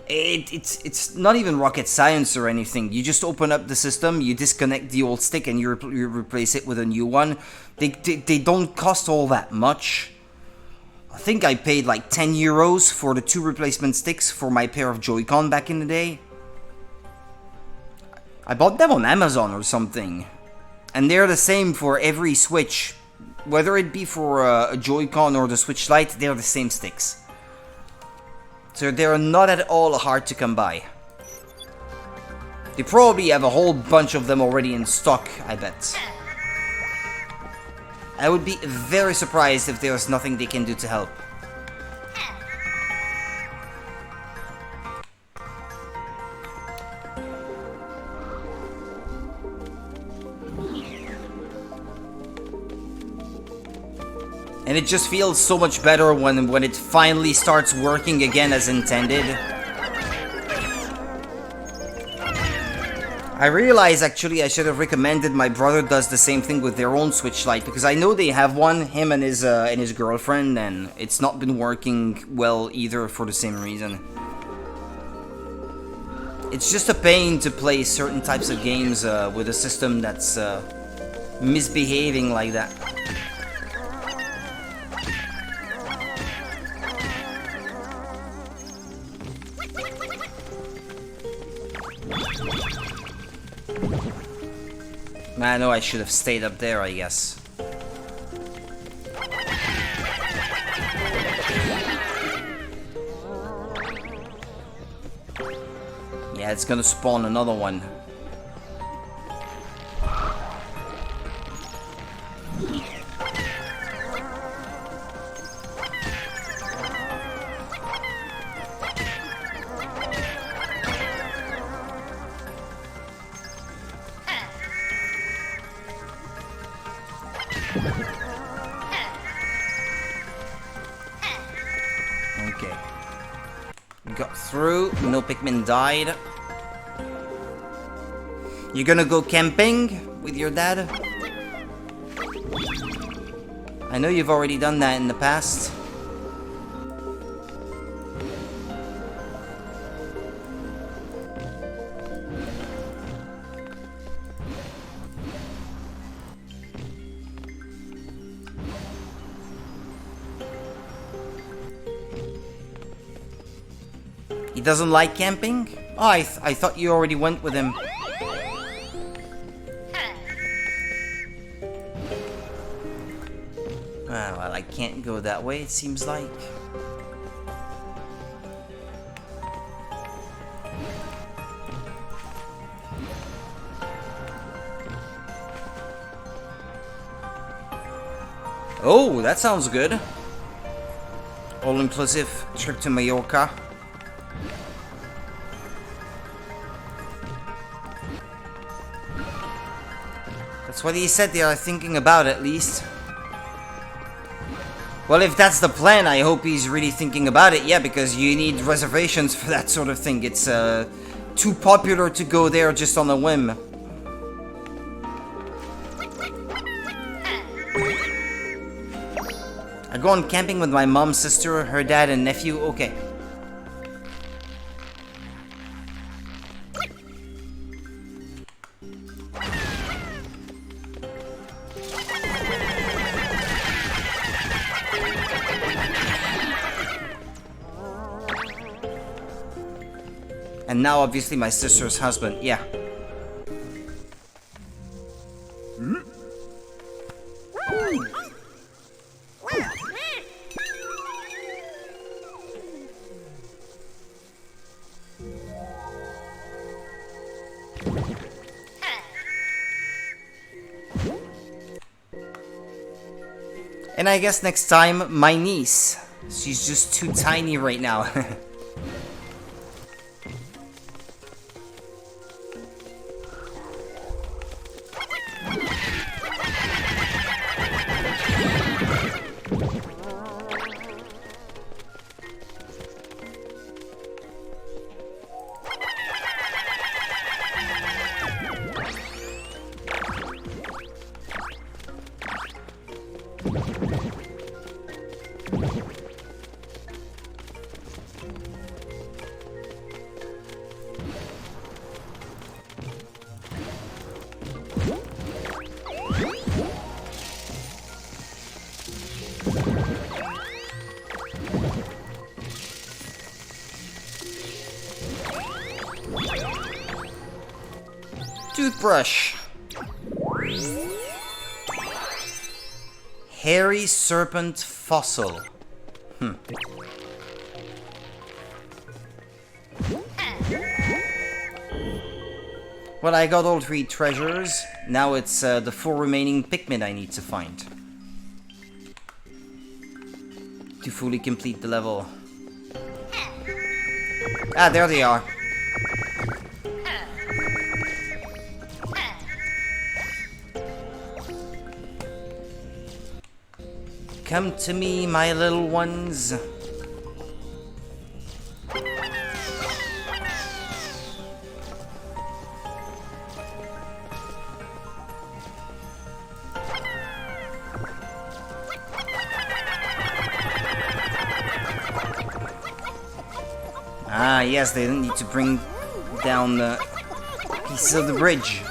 It's not even rocket science or anything. You just open up the system, you disconnect the old stick, and you replace it with a new one. They don't cost all that much. I think I paid like 10 euros for the 2 replacement sticks for my pair of Joy-Con back in the day. I bought them on Amazon or something. And they're the same for every Switch. Whether it be for a Joy-Con or the Switch Lite, they're the same sticks. So they're not at all hard to come by. They probably have a whole bunch of them already in stock, I bet. I would be very surprised if there's nothing they can do to help. And it just feels so much better when it finally starts working again as intended. I realize actually I should have recommended my brother does the same thing with their own Switch Lite, because I know they have one, him and his girlfriend, and it's not been working well either for the same reason. It's just a pain to play certain types of games with a system that's misbehaving like that. I know I should have stayed up there, I guess. Yeah, it's gonna spawn another one. Okay. We got through. No Pikmin died. You gonna go camping with your dad? I know you've already done that in the past. He doesn't like camping? Oh, I thought you already went with him. Well, I can't go that way, it seems like. Oh, that sounds good. All-inclusive trip to Mallorca. That's what he said they are thinking about, at least. Well, if that's the plan, I hope he's really thinking about it. Yeah, because you need reservations for that sort of thing. It's too popular to go there just on a whim. I go on camping with my mom, sister, her dad, and nephew. Okay. And now, obviously, my sister's husband. Yeah. And I guess next time, my niece. She's just too tiny right now. Toothbrush. Hairy serpent fossil. Well, I got all 3 treasures. Now it's the 4 remaining Pikmin I need to find to fully complete the level. Ah, there they are. Come to me, my little ones. Ah, yes, they didn't need to bring down the pieces of the bridge.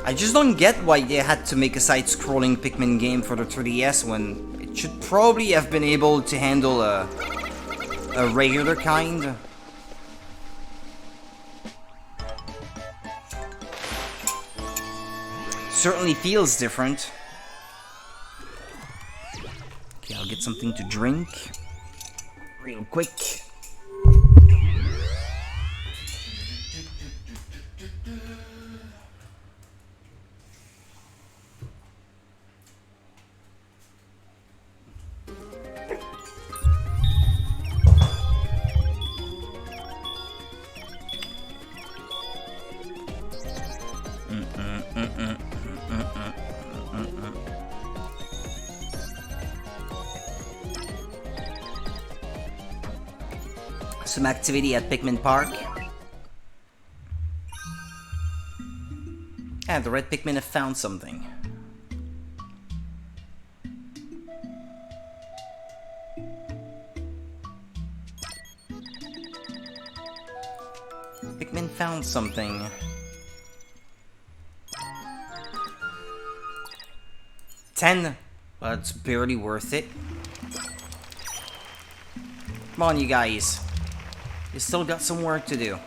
I just don't get why they had to make a side-scrolling Pikmin game for the 3DS when it should probably have been able to handle a regular kind. Certainly feels different. Okay, I'll get something to drink real quick. Some activity at Pikmin Park. Ah, the red Pikmin have found something. Pikmin found something. $10. Well, it's barely worth it. Come on, you guys. You still got some work to do.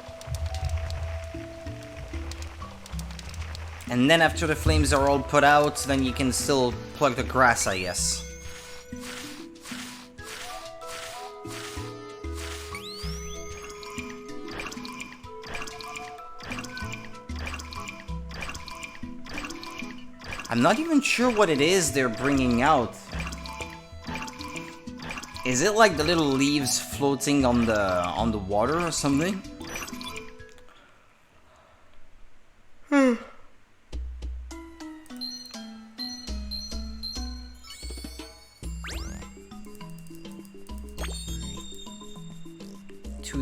And then after the flames are all put out, then you can still plug the grass, I guess. I'm not even sure what it is they're bringing out. Is it like the little leaves floating on the water or something?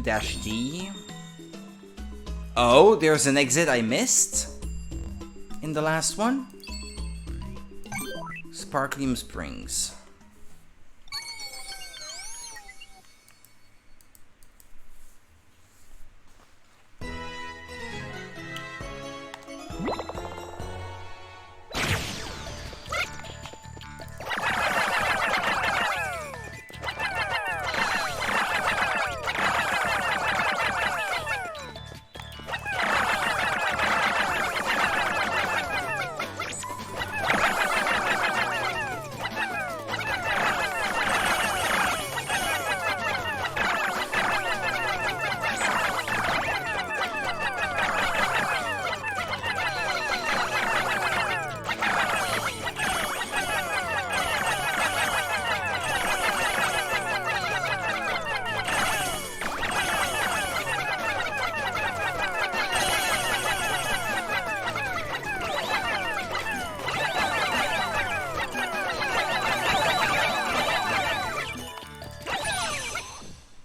-D. Oh, there's an exit I missed in the last one. Sparkling Springs.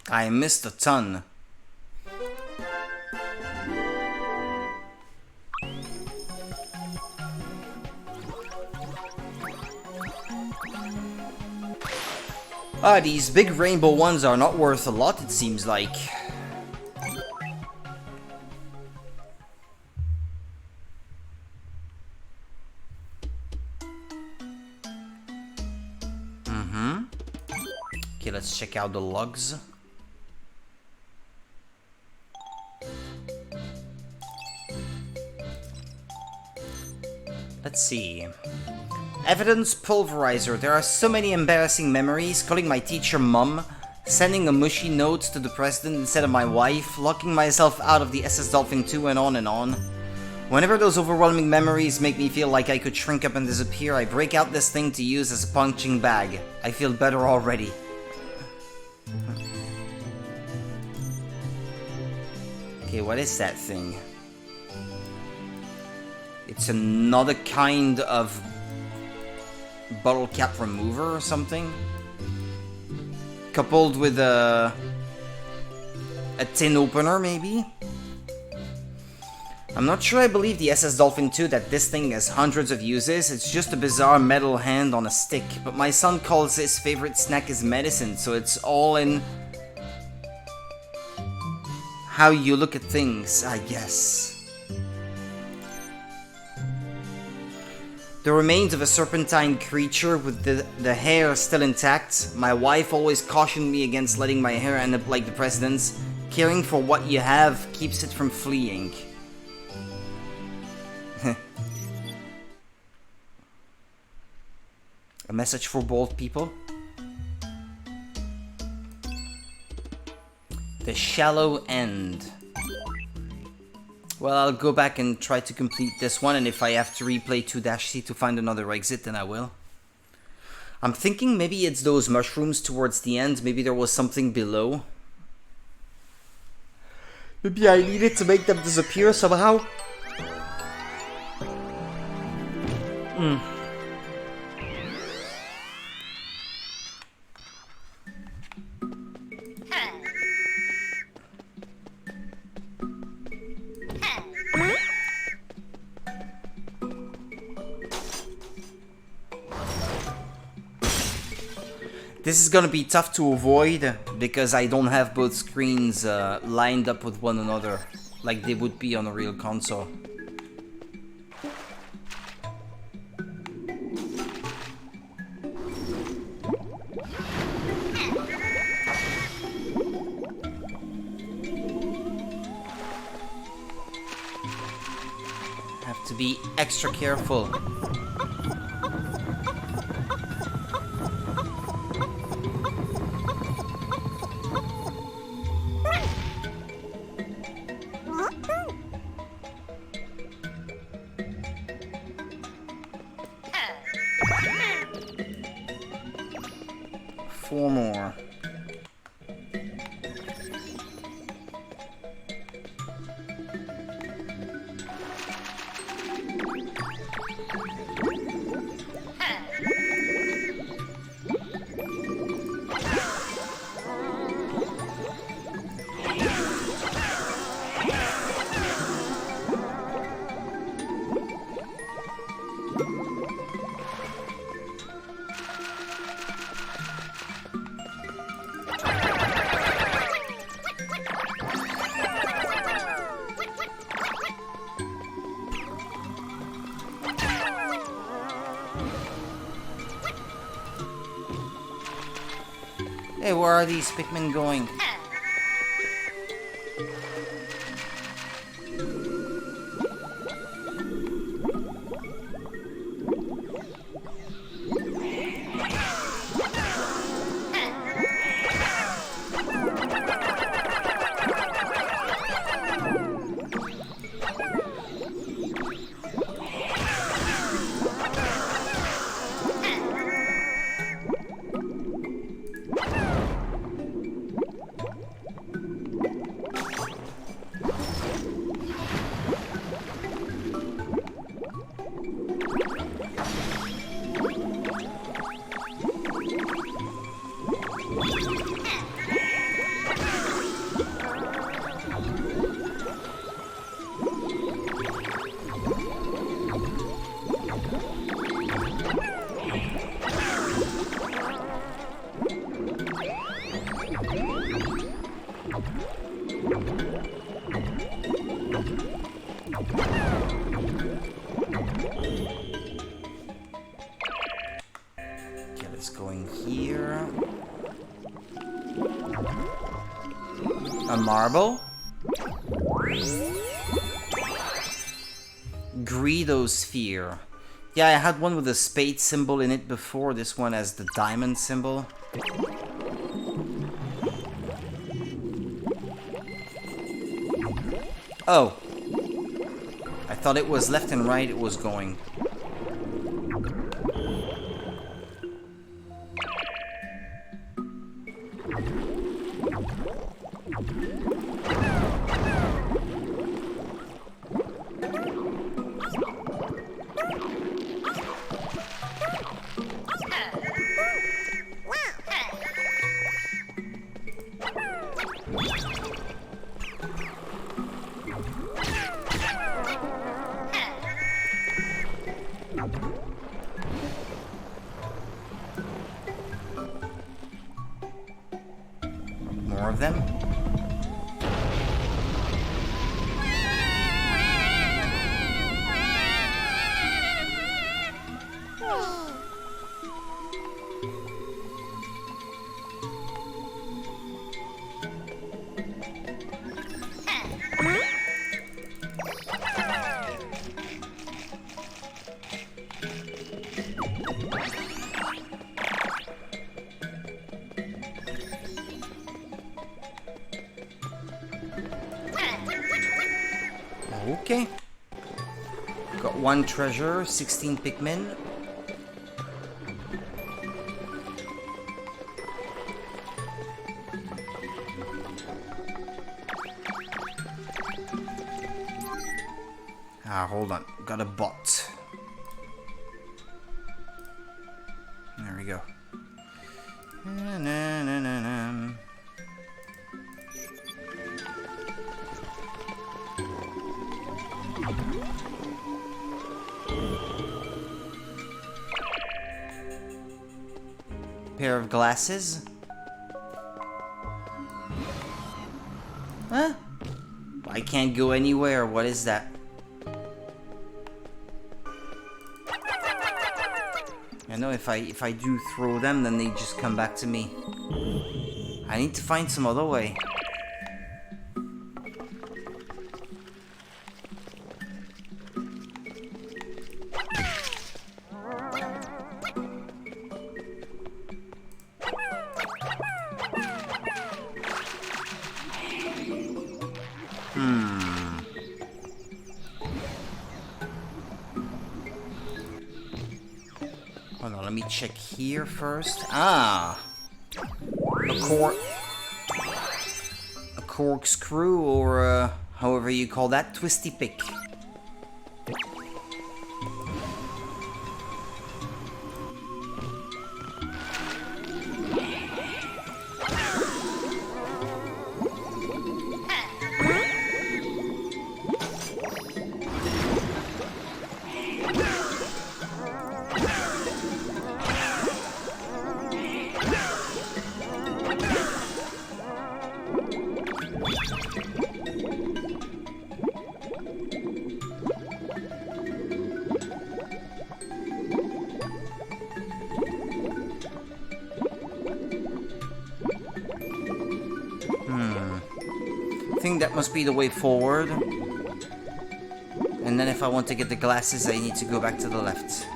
I missed a ton. Ah, these big rainbow ones are not worth a lot, it seems like. Okay, let's check out the logs. Let's see. Evidence pulverizer. There are so many embarrassing memories. Calling my teacher mom, sending a mushy note to the president instead of my wife, locking myself out of the SS Dolphin 2, and on and on. Whenever those overwhelming memories make me feel like I could shrink up and disappear, I break out this thing to use as a punching bag. I feel better already. Okay, what is that thing? It's another kind of bottle cap remover or something, coupled with a tin opener, maybe? I'm not sure I believe the SS Dolphin 2 that this thing has hundreds of uses. It's just a bizarre metal hand on a stick, but my son calls his favorite snack his medicine, so it's all in how you look at things, I guess. The remains of a serpentine creature with the hair still intact. My wife always cautioned me against letting my hair end up like the president's. Caring for what you have keeps it from fleeing. A message for bold people? The shallow end. Well, I'll go back and try to complete this one, and if I have to replay 2-C to find another exit, then I will. I'm thinking maybe it's those mushrooms towards the end. Maybe there was something below. Maybe I needed to make them disappear somehow. This is gonna be tough to avoid because I don't have both screens lined up with one another like they would be on a real console. Have to be extra careful. Four more. Hey, where are these Pikmin going? Okay, let's go in here. A marble. Greedosphere. Yeah, I had one with a spade symbol in it before. This one has the diamond symbol. Oh. I thought it was left and right it was going. More of them. Okay. Got one treasure, 16 Pikmin. Ah, hold on. Got a bot. There we go. Na, na, na, na, na. Pair of glasses. Huh? I can't go anywhere. What is that? I know if I do throw them, then they just come back to me. I need to find some other way. let me check here first. Ah! A corkscrew, or however you call that, twisty pick. I think that must be the way forward. And then if I want to get the glasses, I need to go back to the left.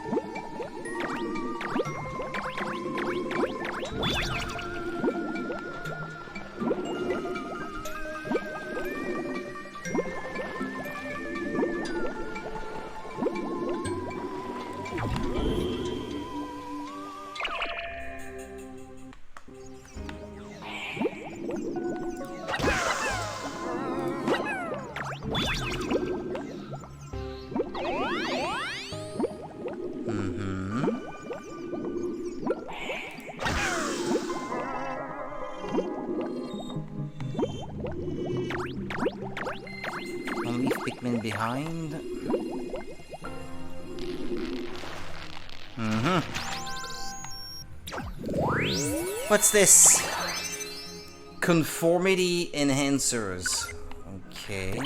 I'll leave Pikmin behind. What's this? Conformity enhancers. Okay.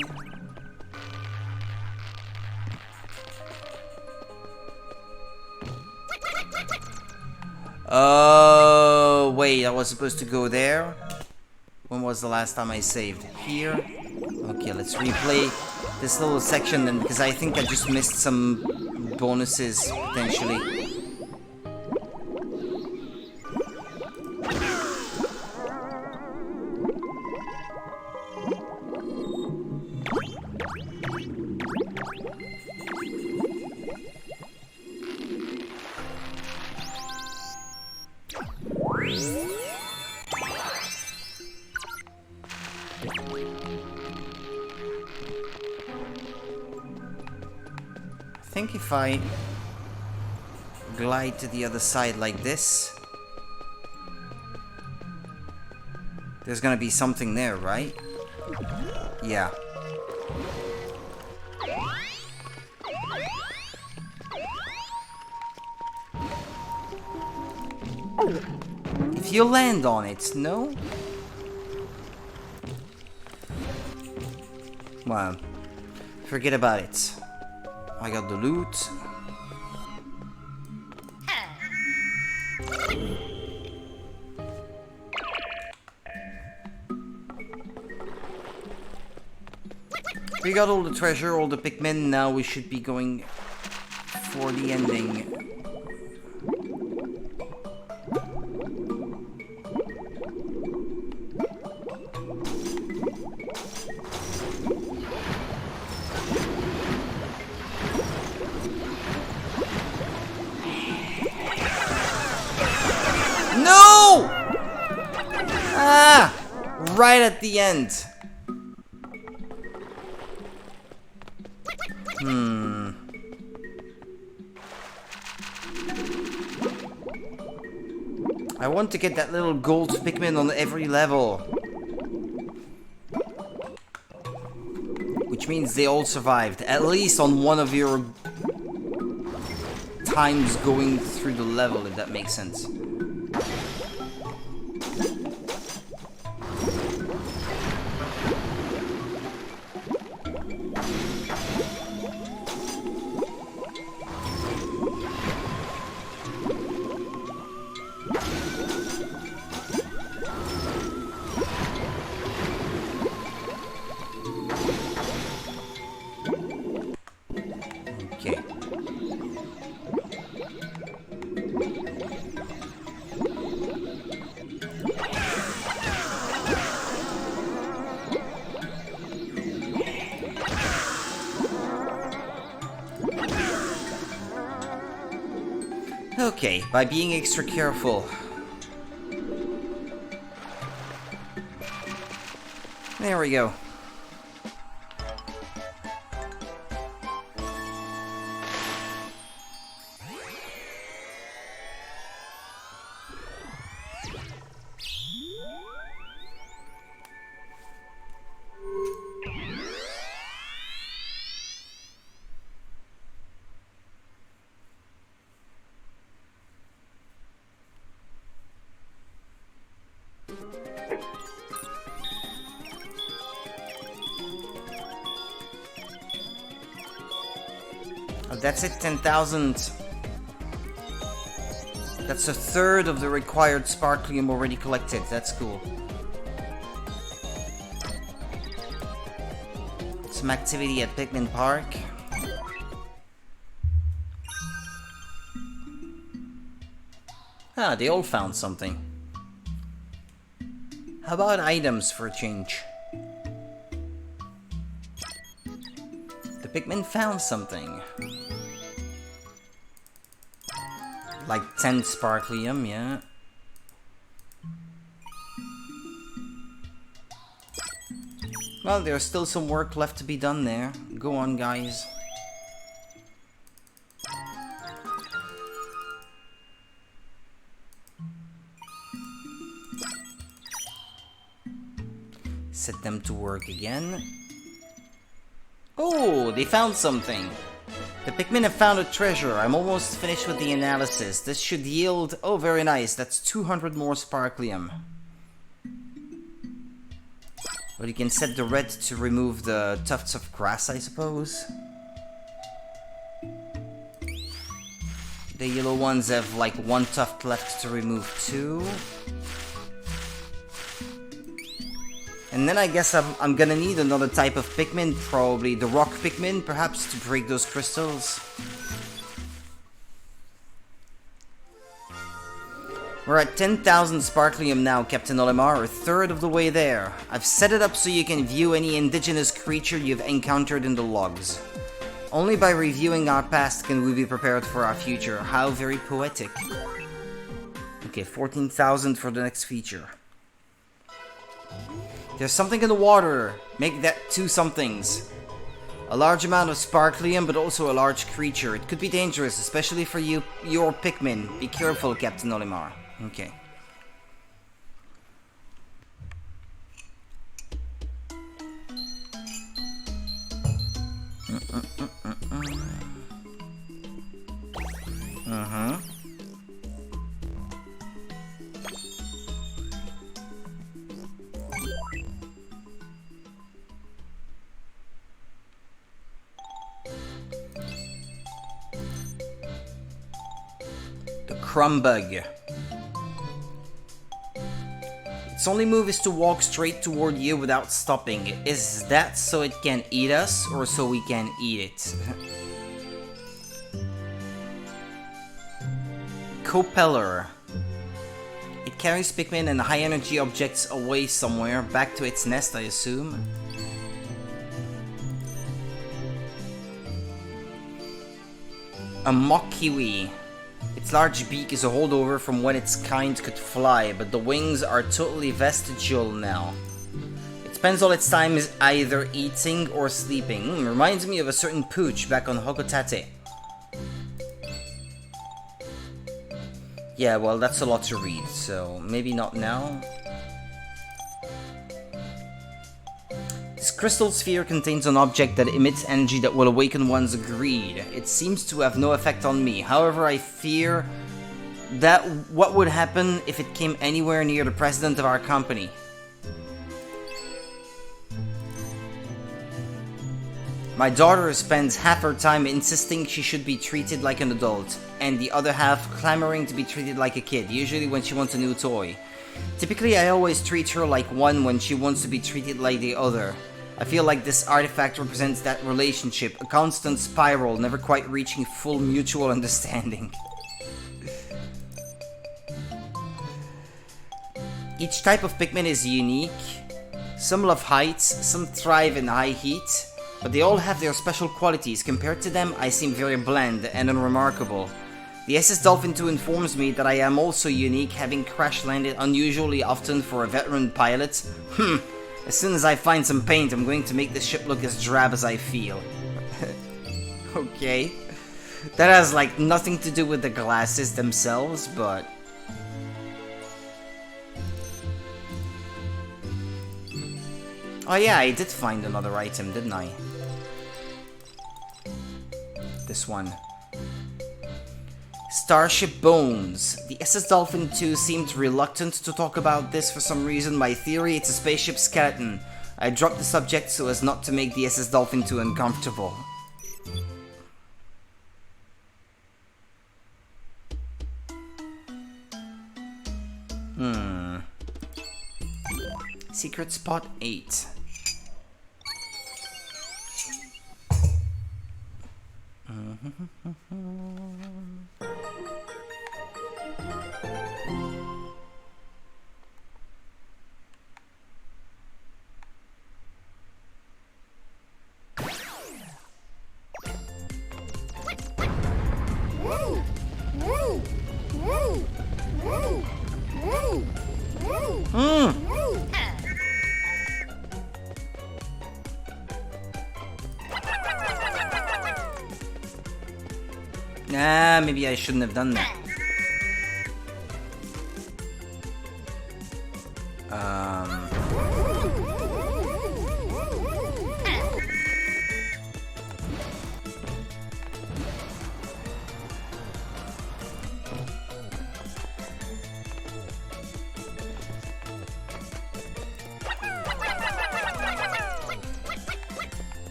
Oh, wait, I was supposed to go there? When was the last time I saved? Here? Okay, let's replay this little section then, because I think I just missed some bonuses, potentially. I think if I glide to the other side like this, there's gonna be something there, right? Yeah. If you land on it, no? Well, forget about it. I got the loot. We got all the treasure, all the Pikmin. Now we should be going for the ending. No! Ah! Right at the end. I want to get that little gold Pikmin on every level. Which means they all survived. At least on one of your times going through the level, if that makes sense. Okay, by being extra careful. There we go. Oh, that's it, 10,000. That's a third of the required sparklium already collected. That's cool. Some activity at Pikmin Park. Ah, they all found something. How about items for a change? The Pikmin found something. Like 10 sparklium, yeah. Well, there's still some work left to be done there. Go on, guys. Set them to work again. Oh, they found something. The Pikmin have found a treasure. I'm almost finished with the analysis. This should yield... Oh, very nice. That's 200 more sparklium. But you can set the red to remove the tufts of grass, I suppose. The yellow ones have like one tuft left to remove too. And then I guess I'm gonna need another type of Pikmin, probably the rock Pikmin, perhaps, to break those crystals. We're at 10,000 sparklium now, Captain Olimar, a third of the way there. I've set it up so you can view any indigenous creature you've encountered in the logs. Only by reviewing our past can we be prepared for our future. How very poetic. Okay, 14,000 for the next feature. There's something in the water. Make that two somethings. A large amount of sparklium, but also a large creature. It could be dangerous, especially for your Pikmin. Be careful, Captain Olimar. Okay. The Crumbug. Its only move is to walk straight toward you without stopping. Is that so it can eat us, or so we can eat it? Copeller. It carries Pikmin and high energy objects away somewhere, back to its nest, I assume. A Mock Kiwi. Its large beak is a holdover from when its kind could fly, but the wings are totally vestigial now. It spends all its time either eating or sleeping. Reminds me of a certain pooch back on Hokotate. Yeah, well, that's a lot to read, so maybe not now. This crystal sphere contains an object that emits energy that will awaken one's greed. It seems to have no effect on me. However, I fear that what would happen if it came anywhere near the president of our company. My daughter spends half her time insisting she should be treated like an adult, and the other half clamoring to be treated like a kid, usually when she wants a new toy. Typically, I always treat her like one when she wants to be treated like the other. I feel like this artifact represents that relationship, a constant spiral, never quite reaching full mutual understanding. Each type of Pikmin is unique. Some love heights, some thrive in high heat, but they all have their special qualities. Compared to them, I seem very bland and unremarkable. The SS Dolphin 2 informs me that I am also unique, having crash-landed unusually often for a veteran pilot. As soon as I find some paint, I'm going to make this ship look as drab as I feel. Okay. That has, like, nothing to do with the glasses themselves, but... Oh yeah, I did find another item, didn't I? This one. Starship Bones. The SS Dolphin 2 seemed reluctant to talk about this for some reason. My theory, it's a spaceship skeleton. I dropped the subject so as not to make the SS Dolphin 2 uncomfortable. Secret Spot 8. Maybe I shouldn't have done that.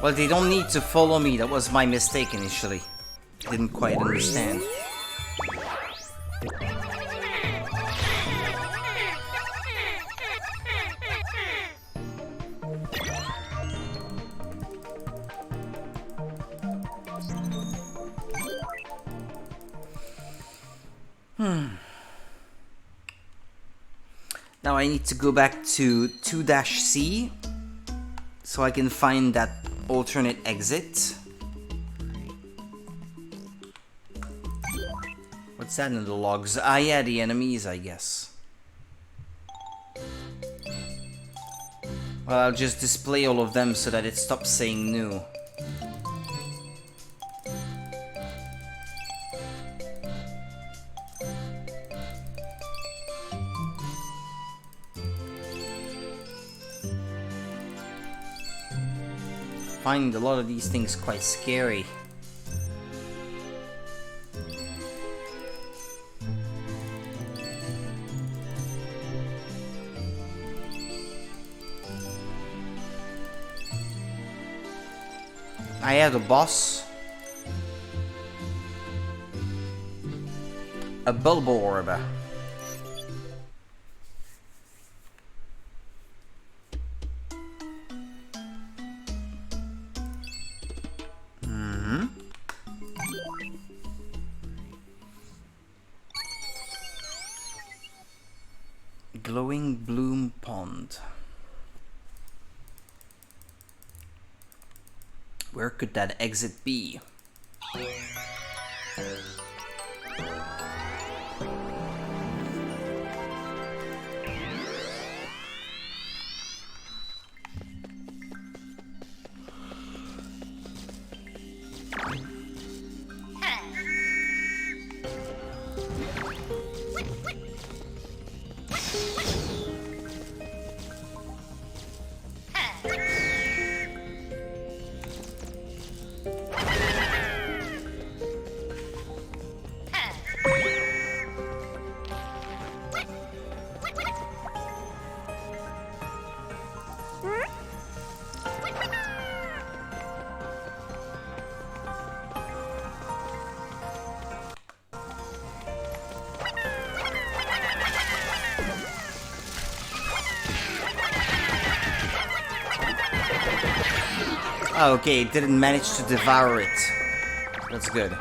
Well, they don't need to follow me. That was my mistake initially. Didn't quite understand. Now I need to go back to 2-C so I can find that alternate exit. What's that in the logs? Ah yeah, the enemies, I guess. Well, I'll just display all of them so that it stops saying new. I find a lot of these things quite scary. I had a boss. A bulb orb. Glowing Bloom Pond. Where could that exit be? Oh, okay, it didn't manage to devour it. That's good.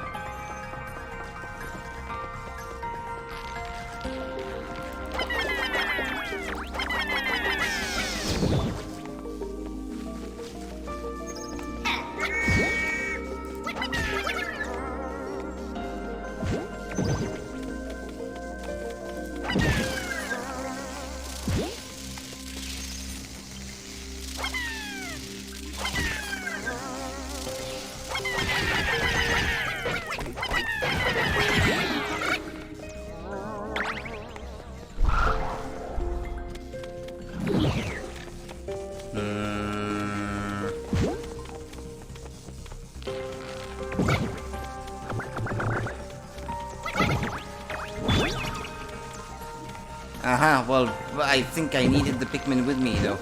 Aha, well, I think I needed the Pikmin with me, though.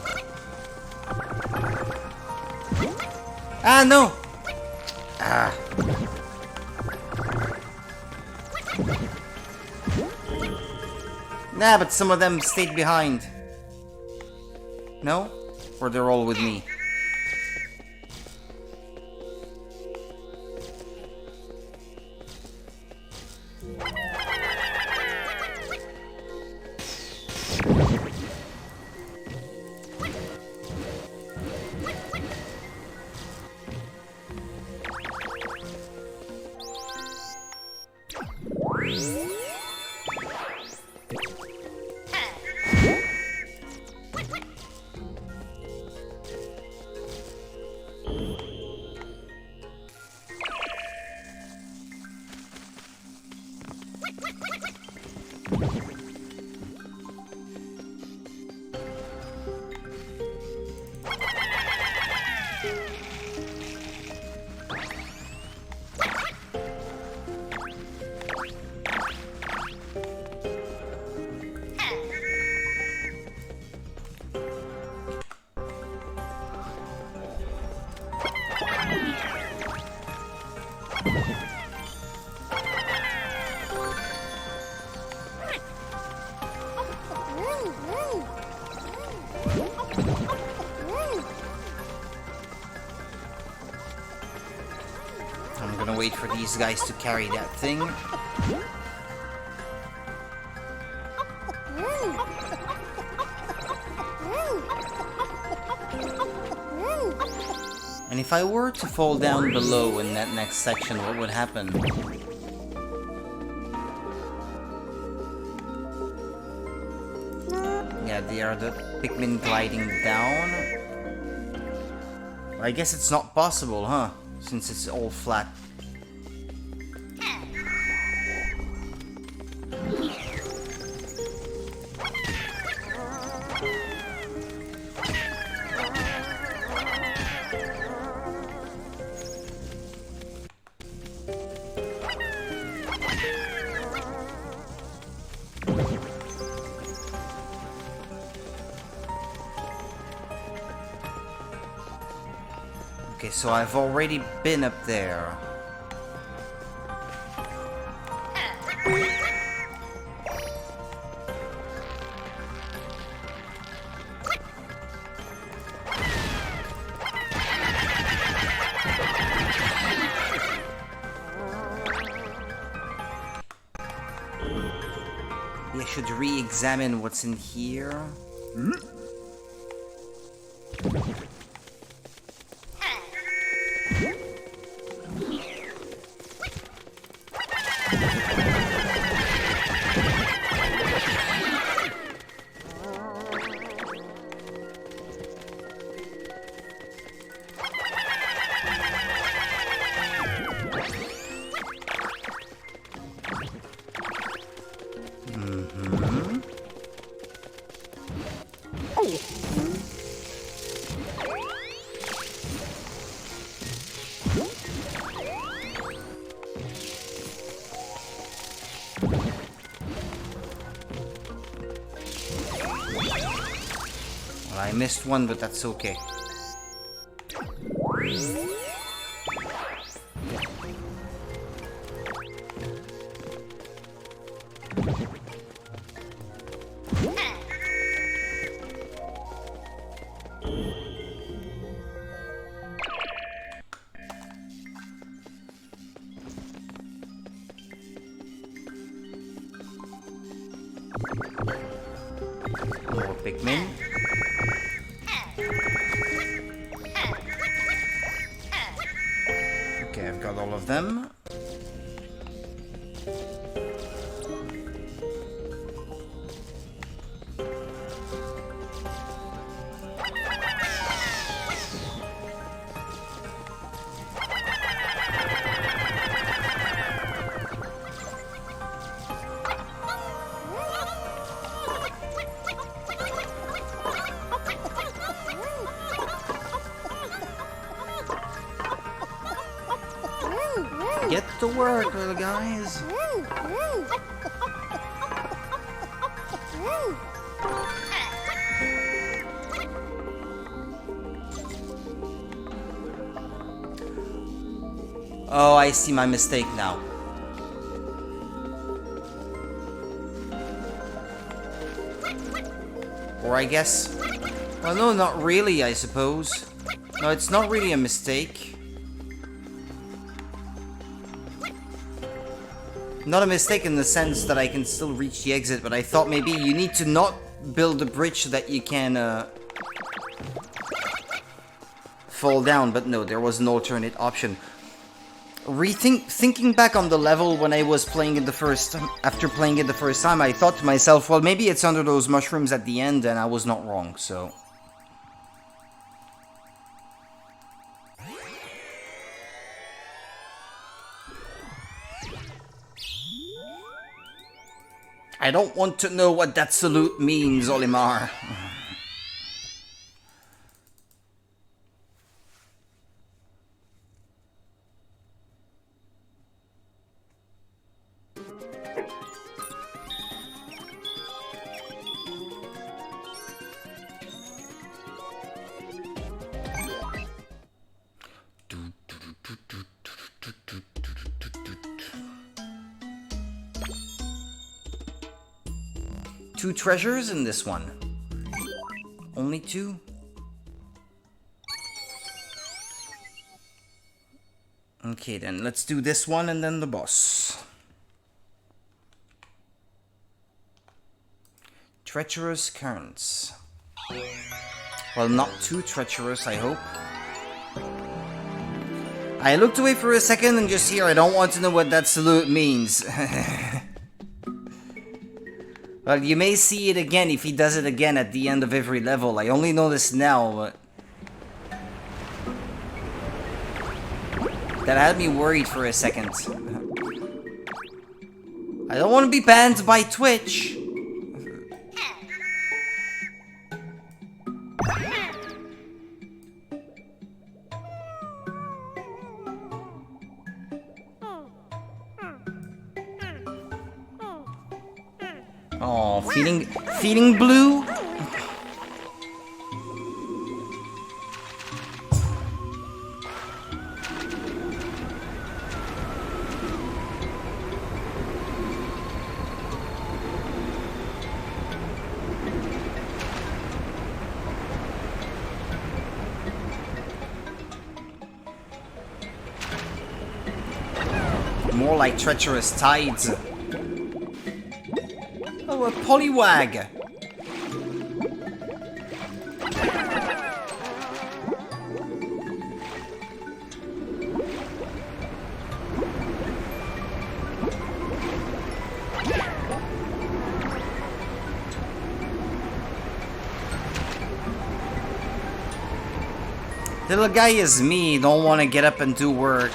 Ah, no! Ah. Nah, but some of them stayed behind. No? Or they're all with me? I'm gonna wait for these guys to carry that thing. And if I were to fall down below in that next section, what would happen? Yeah, they are the Pikmin gliding down. I guess it's not possible, huh? Since it's all flat. Okay, so I've already been up there. I should re-examine what's in here. Well, I missed one, but that's okay. More Pikmin. Okay, I've got all of them. Get to work, little guys. Oh, I see my mistake now. Or I guess... Well, no, not really, I suppose. No, it's not really a mistake. Not a mistake in the sense that I can still reach the exit, but I thought maybe you need to not build a bridge so that you can fall down, but no, there was an alternate option. Thinking back on the level when I was playing it the first time, after playing it the first time, I thought to myself, well, maybe it's under those mushrooms at the end, and I was not wrong, so... I don't want to know what that salute means, Olimar. Two treasures in this one. Only two? Okay then, let's do this one and then the boss. Treacherous currents. Well, not too treacherous, I hope. I looked away for a second and just here, I don't want to know what that salute means. Well, you may see it again if he does it again at the end of every level. I only noticed now, but... That had me worried for a second. I don't want to be banned by Twitch. Oh, feeling blue? More like treacherous tides. Oh, a polywag! Little guy is me, don't want to get up and do work.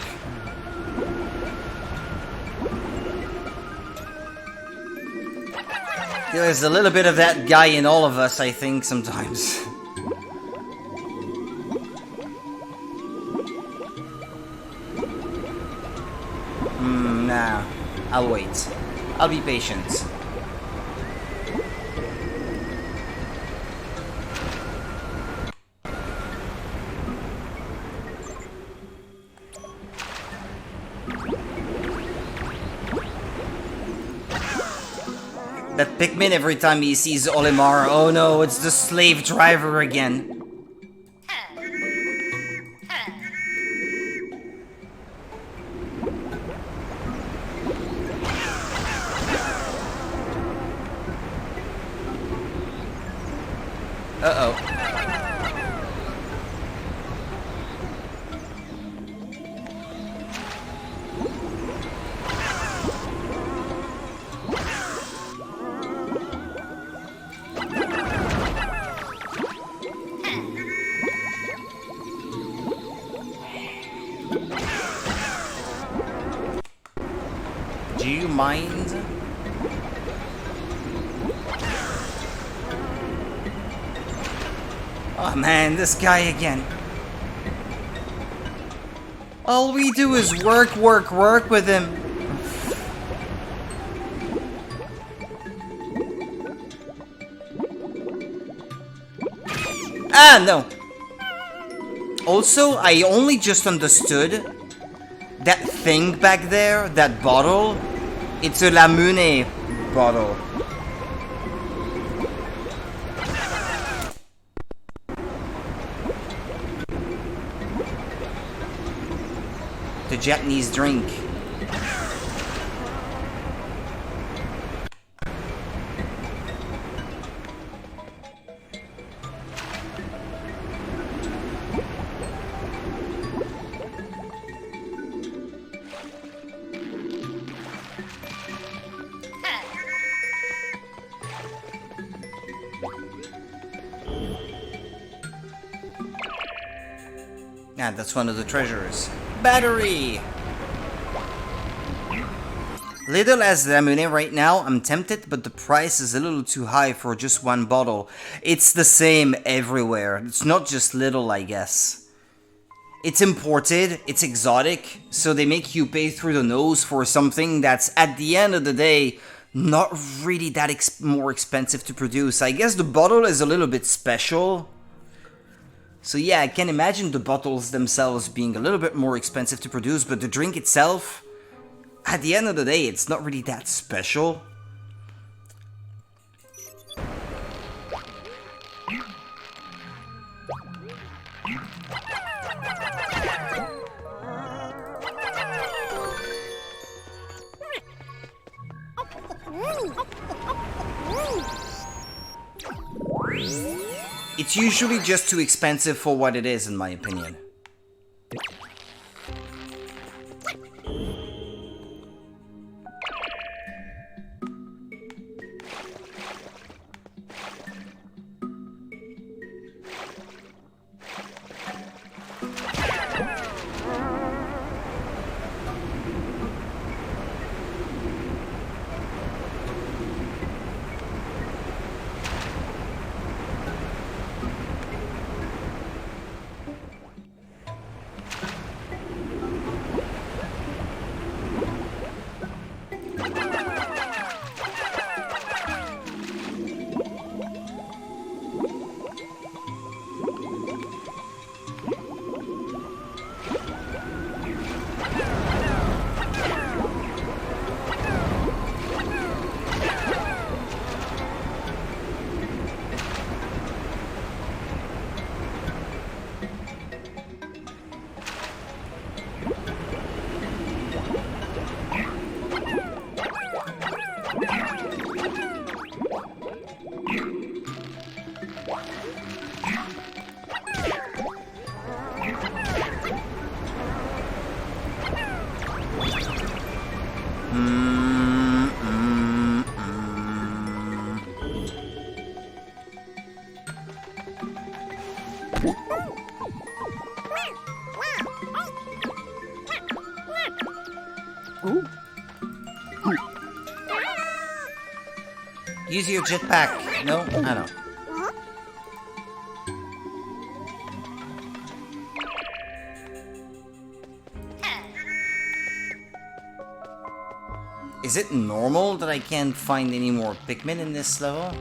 There's a little bit of that guy in all of us, I think, sometimes. Nah. I'll wait. I'll be patient. That Pikmin, every time he sees Olimar, oh no, it's the slave driver again. Uh-oh. Do you mind? Oh man, this guy again. All we do is work, work, work with him. Ah, no. Also, I only just understood that thing back there, that bottle, it's a Lamune bottle. The Japanese drink. Ah, that's one of the treasures. Battery! Little as Lamune right now, I'm tempted, but the price is a little too high for just one bottle. It's the same everywhere. It's not just Little, I guess. It's imported, it's exotic, so they make you pay through the nose for something that's, at the end of the day, not really that more expensive to produce. I guess the bottle is a little bit special. So yeah, I can imagine the bottles themselves being a little bit more expensive to produce, but the drink itself, at the end of the day, it's not really that special. It's usually just too expensive for what it is, in my opinion. Use your jetpack. No, I don't. Is it normal that I can't find any more Pikmin in this level?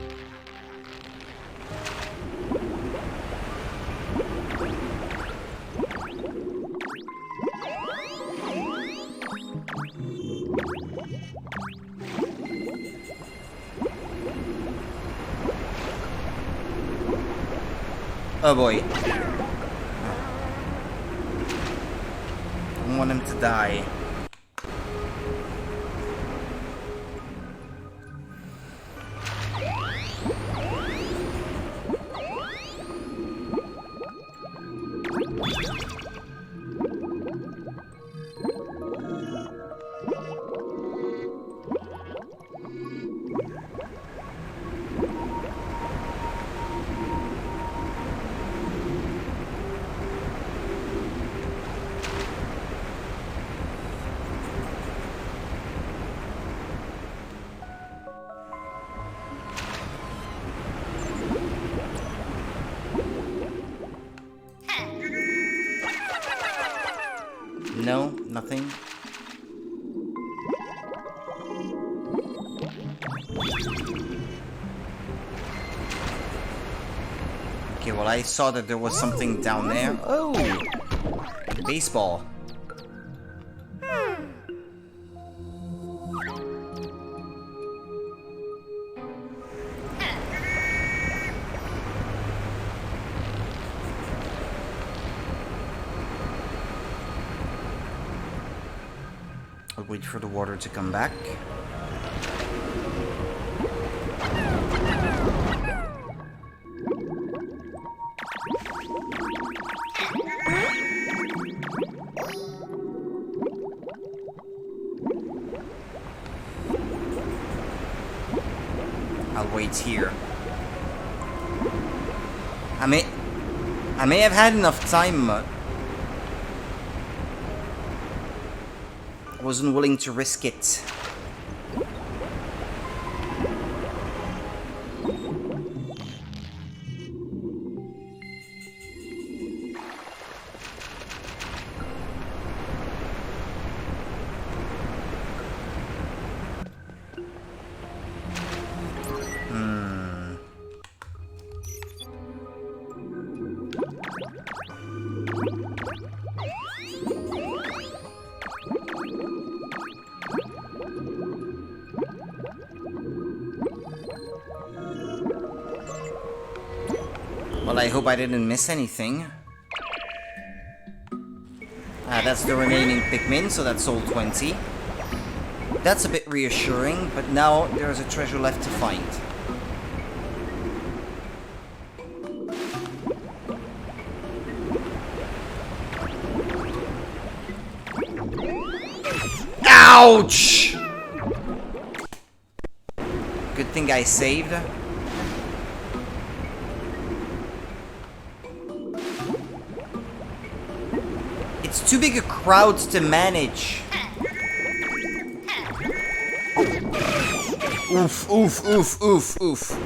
Oh boy. I don't want him to die. Okay, well, I saw that there was something down there. Oh! Baseball. I'll wait for the water to come back. I'll wait here. I may have had enough time. I wasn't willing to risk it. Well, I hope I didn't miss anything. That's the remaining Pikmin, so that's all 20. That's a bit reassuring, but now there's a treasure left to find. Ouch! Good thing I saved. It's too big a crowd to manage. Oof, oof, oof, oof, oof.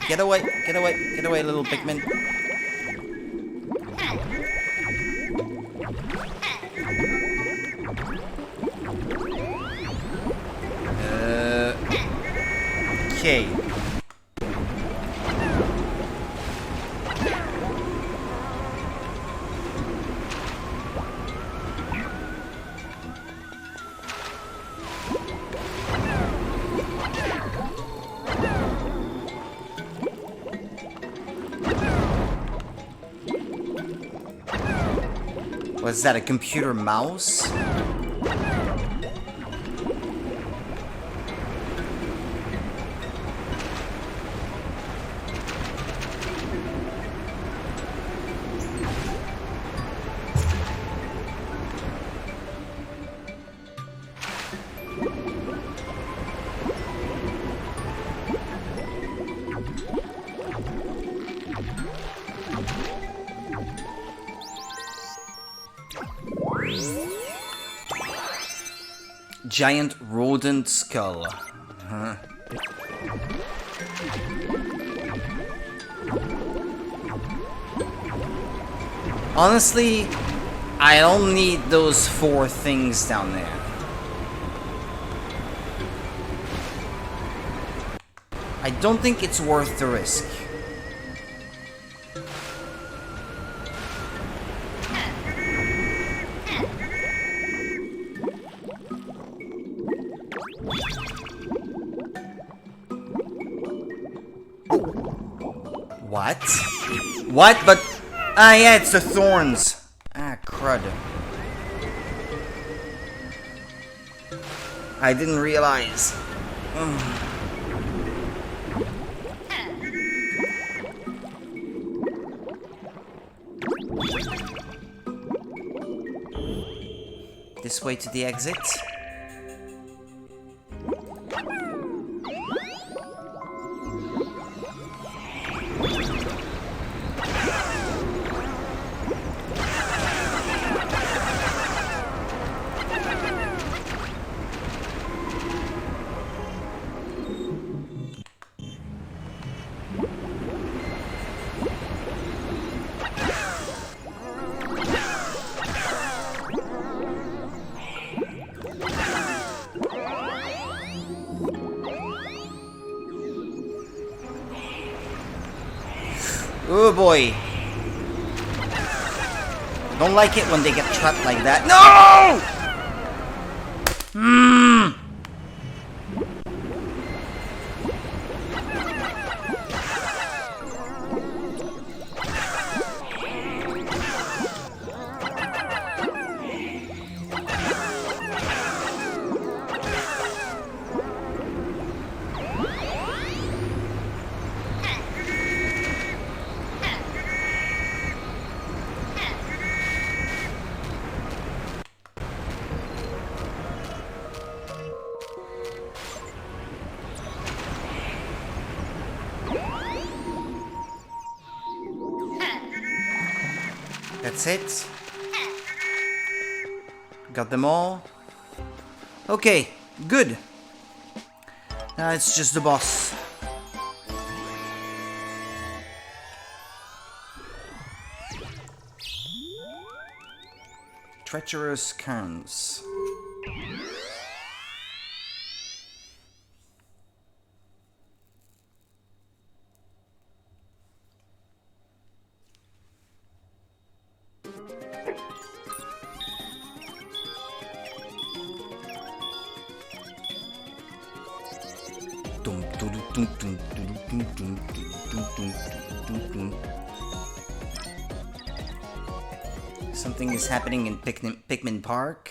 Get away, get away, get away, little Pikmin. Okay. Was that a computer mouse? Giant rodent skull. Huh. Honestly, I don't need those 4 things down there. I don't think it's worth the risk. What? What? But... ah, yeah, it's the thorns. Ah, crud. I didn't realize. This way to the exit. Oh boy. Don't like it when they get trapped like that. No! That's it. Got them all. Okay, good. Now it's just the boss. Treacherous Cairns. Something is happening in Pikmin Park.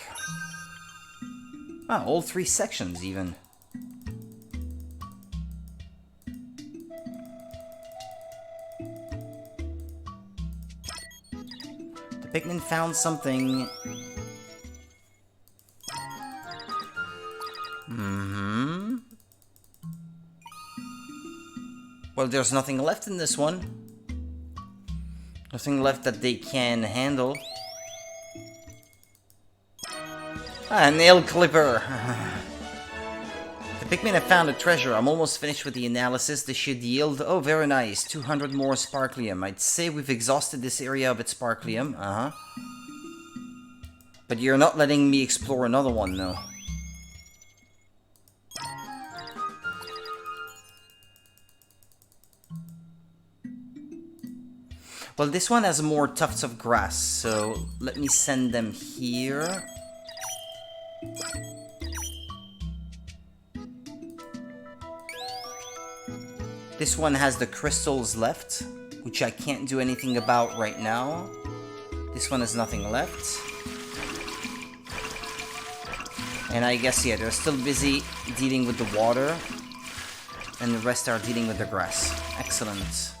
Ah, all 3 sections even. The Pikmin found something. Well, there's nothing left in this one. Nothing left that they can handle. Ah, a nail clipper. The Pikmin have found a treasure. I'm almost finished with the analysis. This should yield... Oh, very nice. 200 more sparklium. I'd say we've exhausted this area of its sparklium. But you're not letting me explore another one, though. Well, this one has more tufts of grass, so let me send them here. This one has the crystals left, which I can't do anything about right now. This one has nothing left. And I guess, yeah, they're still busy dealing with the water. And the rest are dealing with the grass. Excellent.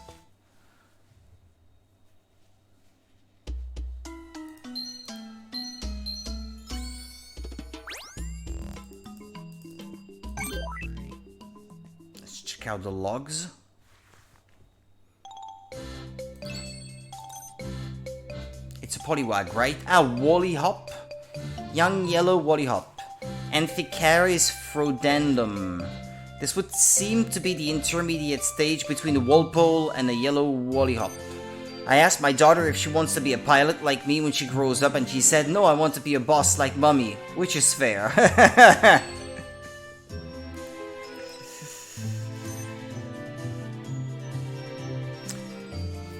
Check out the logs. It's a polywag, right? Ah, Woollyhop. Young yellow Woollyhop. Amphicaris frodendum. This would seem to be the intermediate stage between a Walpole and a yellow Woollyhop. I asked my daughter if she wants to be a pilot like me when she grows up, and she said, no, I want to be a boss like Mummy, which is fair.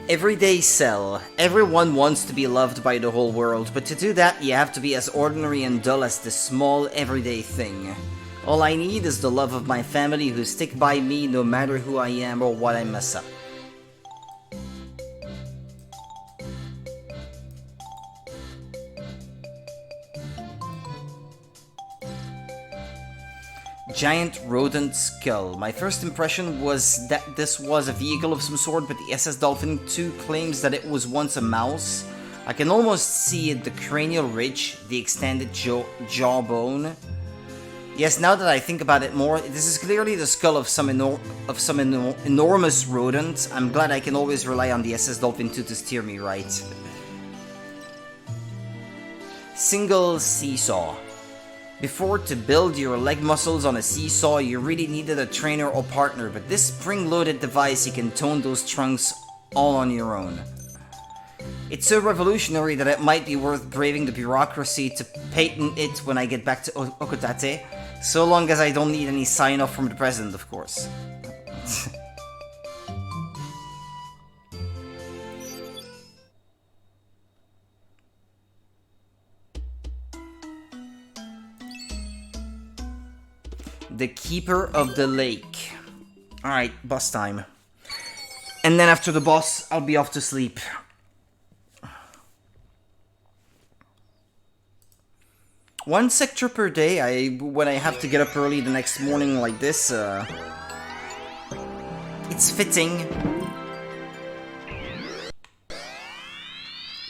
Everyday Cell. Everyone wants to be loved by the whole world, but to do that you have to be as ordinary and dull as this small everyday thing. All I need is the love of my family who stick by me no matter who I am or what I mess up. Giant rodent skull. My first impression was that this was a vehicle of some sort, but the SS Dolphin 2 claims that it was once a mouse. I can almost see it, the cranial ridge, the extended jawbone. Yes, now that I think about it more, this is clearly the skull of some enormous rodent. I'm glad I can always rely on the SS Dolphin 2 to steer me right. Single seesaw. Before, to build your leg muscles on a seesaw, you really needed a trainer or partner, but this spring-loaded device, you can tone those trunks all on your own. It's so revolutionary that it might be worth braving the bureaucracy to patent it when I get back to Okotate. So long as I don't need any sign-off from the president, of course. The Keeper of the Lake. Alright, boss time. And then after the boss, I'll be off to sleep. One sector per day. When I have to get up early the next morning like this, it's fitting.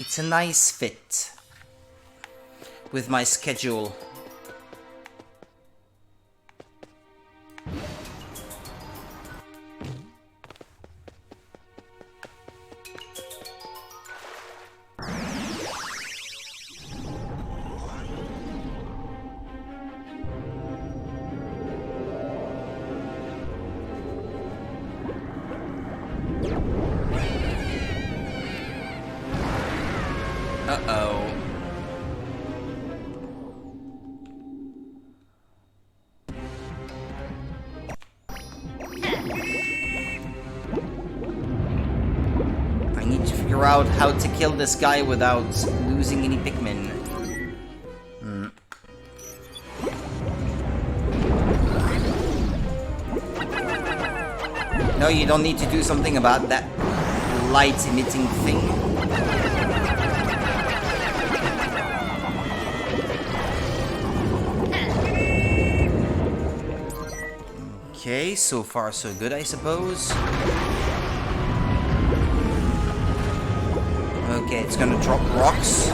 It's a nice fit with my schedule. Uh-oh. I need to figure out how to kill this guy without losing any Pikmin. No, you don't need to do something about that light-emitting thing. Okay, so far so good, I suppose. Okay, it's gonna drop rocks.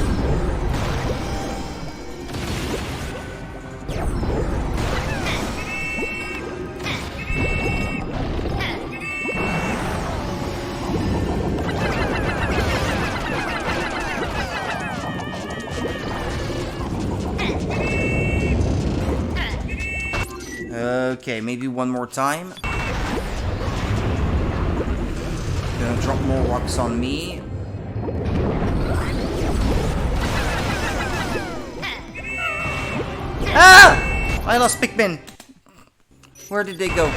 Okay, maybe one more time. Gonna drop more rocks on me. Ah! I lost Pikmin. Where did they go?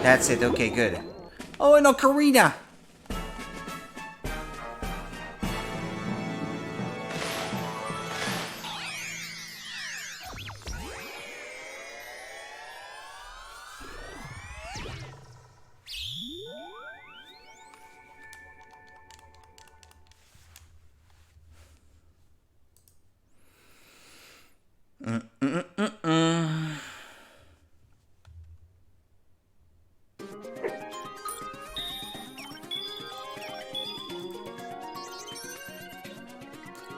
That's it, okay, good. Oh, an ocarina!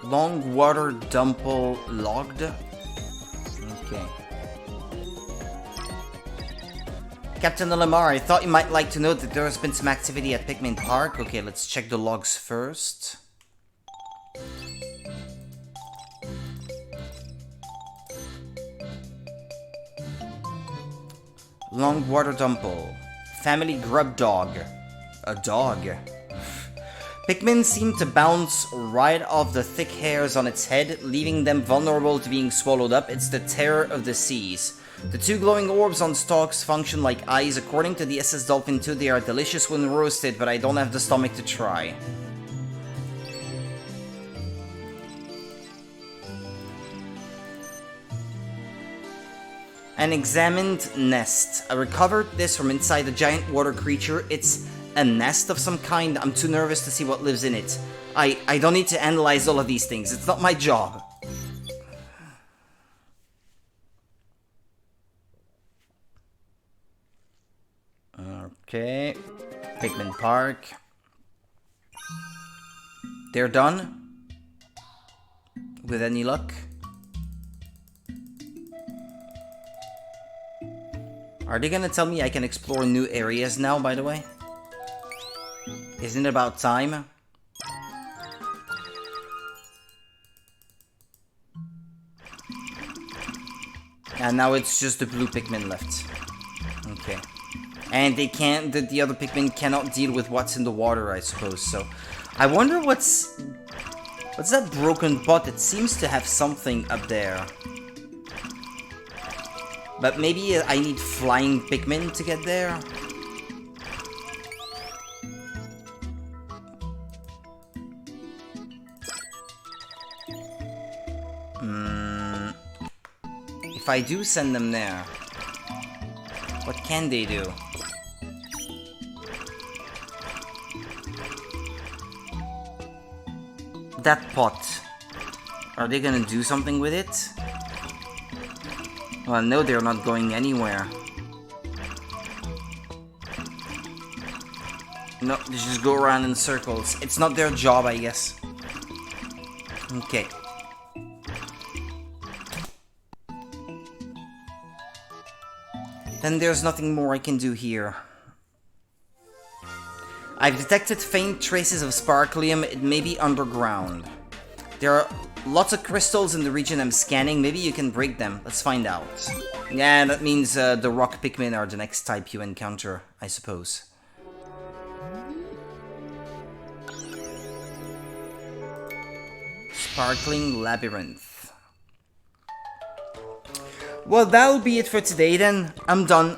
Long water dumple logged. Okay. Captain Lamar, I thought you might like to know that there has been some activity at Pikmin Park. Okay, let's check the logs first. Long water dumple. Family grub dog. A dog. Pikmin seem to bounce right off the thick hairs on its head, leaving them vulnerable to being swallowed up. It's the terror of the seas. The two glowing orbs on stalks function like eyes. According to the SS Dolphin 2, they are delicious when roasted, but I don't have the stomach to try. An examined nest. I recovered this from inside a giant water creature. It's a nest of some kind. I'm too nervous to see what lives in it. I don't need to analyze all of these things. It's not my job. Okay. Pikmin Park. They're done. With any luck. Are they gonna tell me I can explore new areas now, by the way? Isn't it about time? And now it's just the blue Pikmin left. Okay. And they can't, the other Pikmin cannot deal with what's in the water, I suppose, so... I wonder what's that broken pot? It seems to have something up there. But maybe I need flying Pikmin to get there? If I do send them there, what can they do? That pot. Are they gonna do something with it? Well, no, they're not going anywhere. No, they just go around in circles. It's not their job, I guess. Okay. Then there's nothing more I can do here. I've detected faint traces of sparklium. It may be underground. There are lots of crystals in the region I'm scanning. Maybe you can break them. Let's find out. Yeah, that means the rock Pikmin are the next type you encounter, I suppose. Sparkling Labyrinth. Well, that'll be it for today then. I'm done.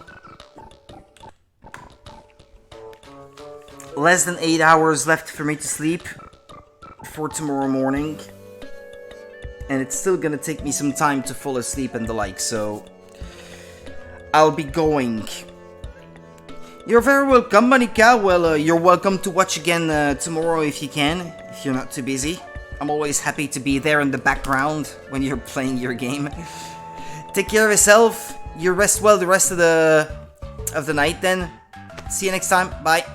Less than 8 hours left for me to sleep for tomorrow morning. And it's still gonna take me some time to fall asleep and the like, so... I'll be going. You're very welcome, Monica. Well, you're welcome to watch again tomorrow if you can, if you're not too busy. I'm always happy to be there in the background when you're playing your game. Take care of yourself. You rest well the rest of the night then. See you next time. Bye.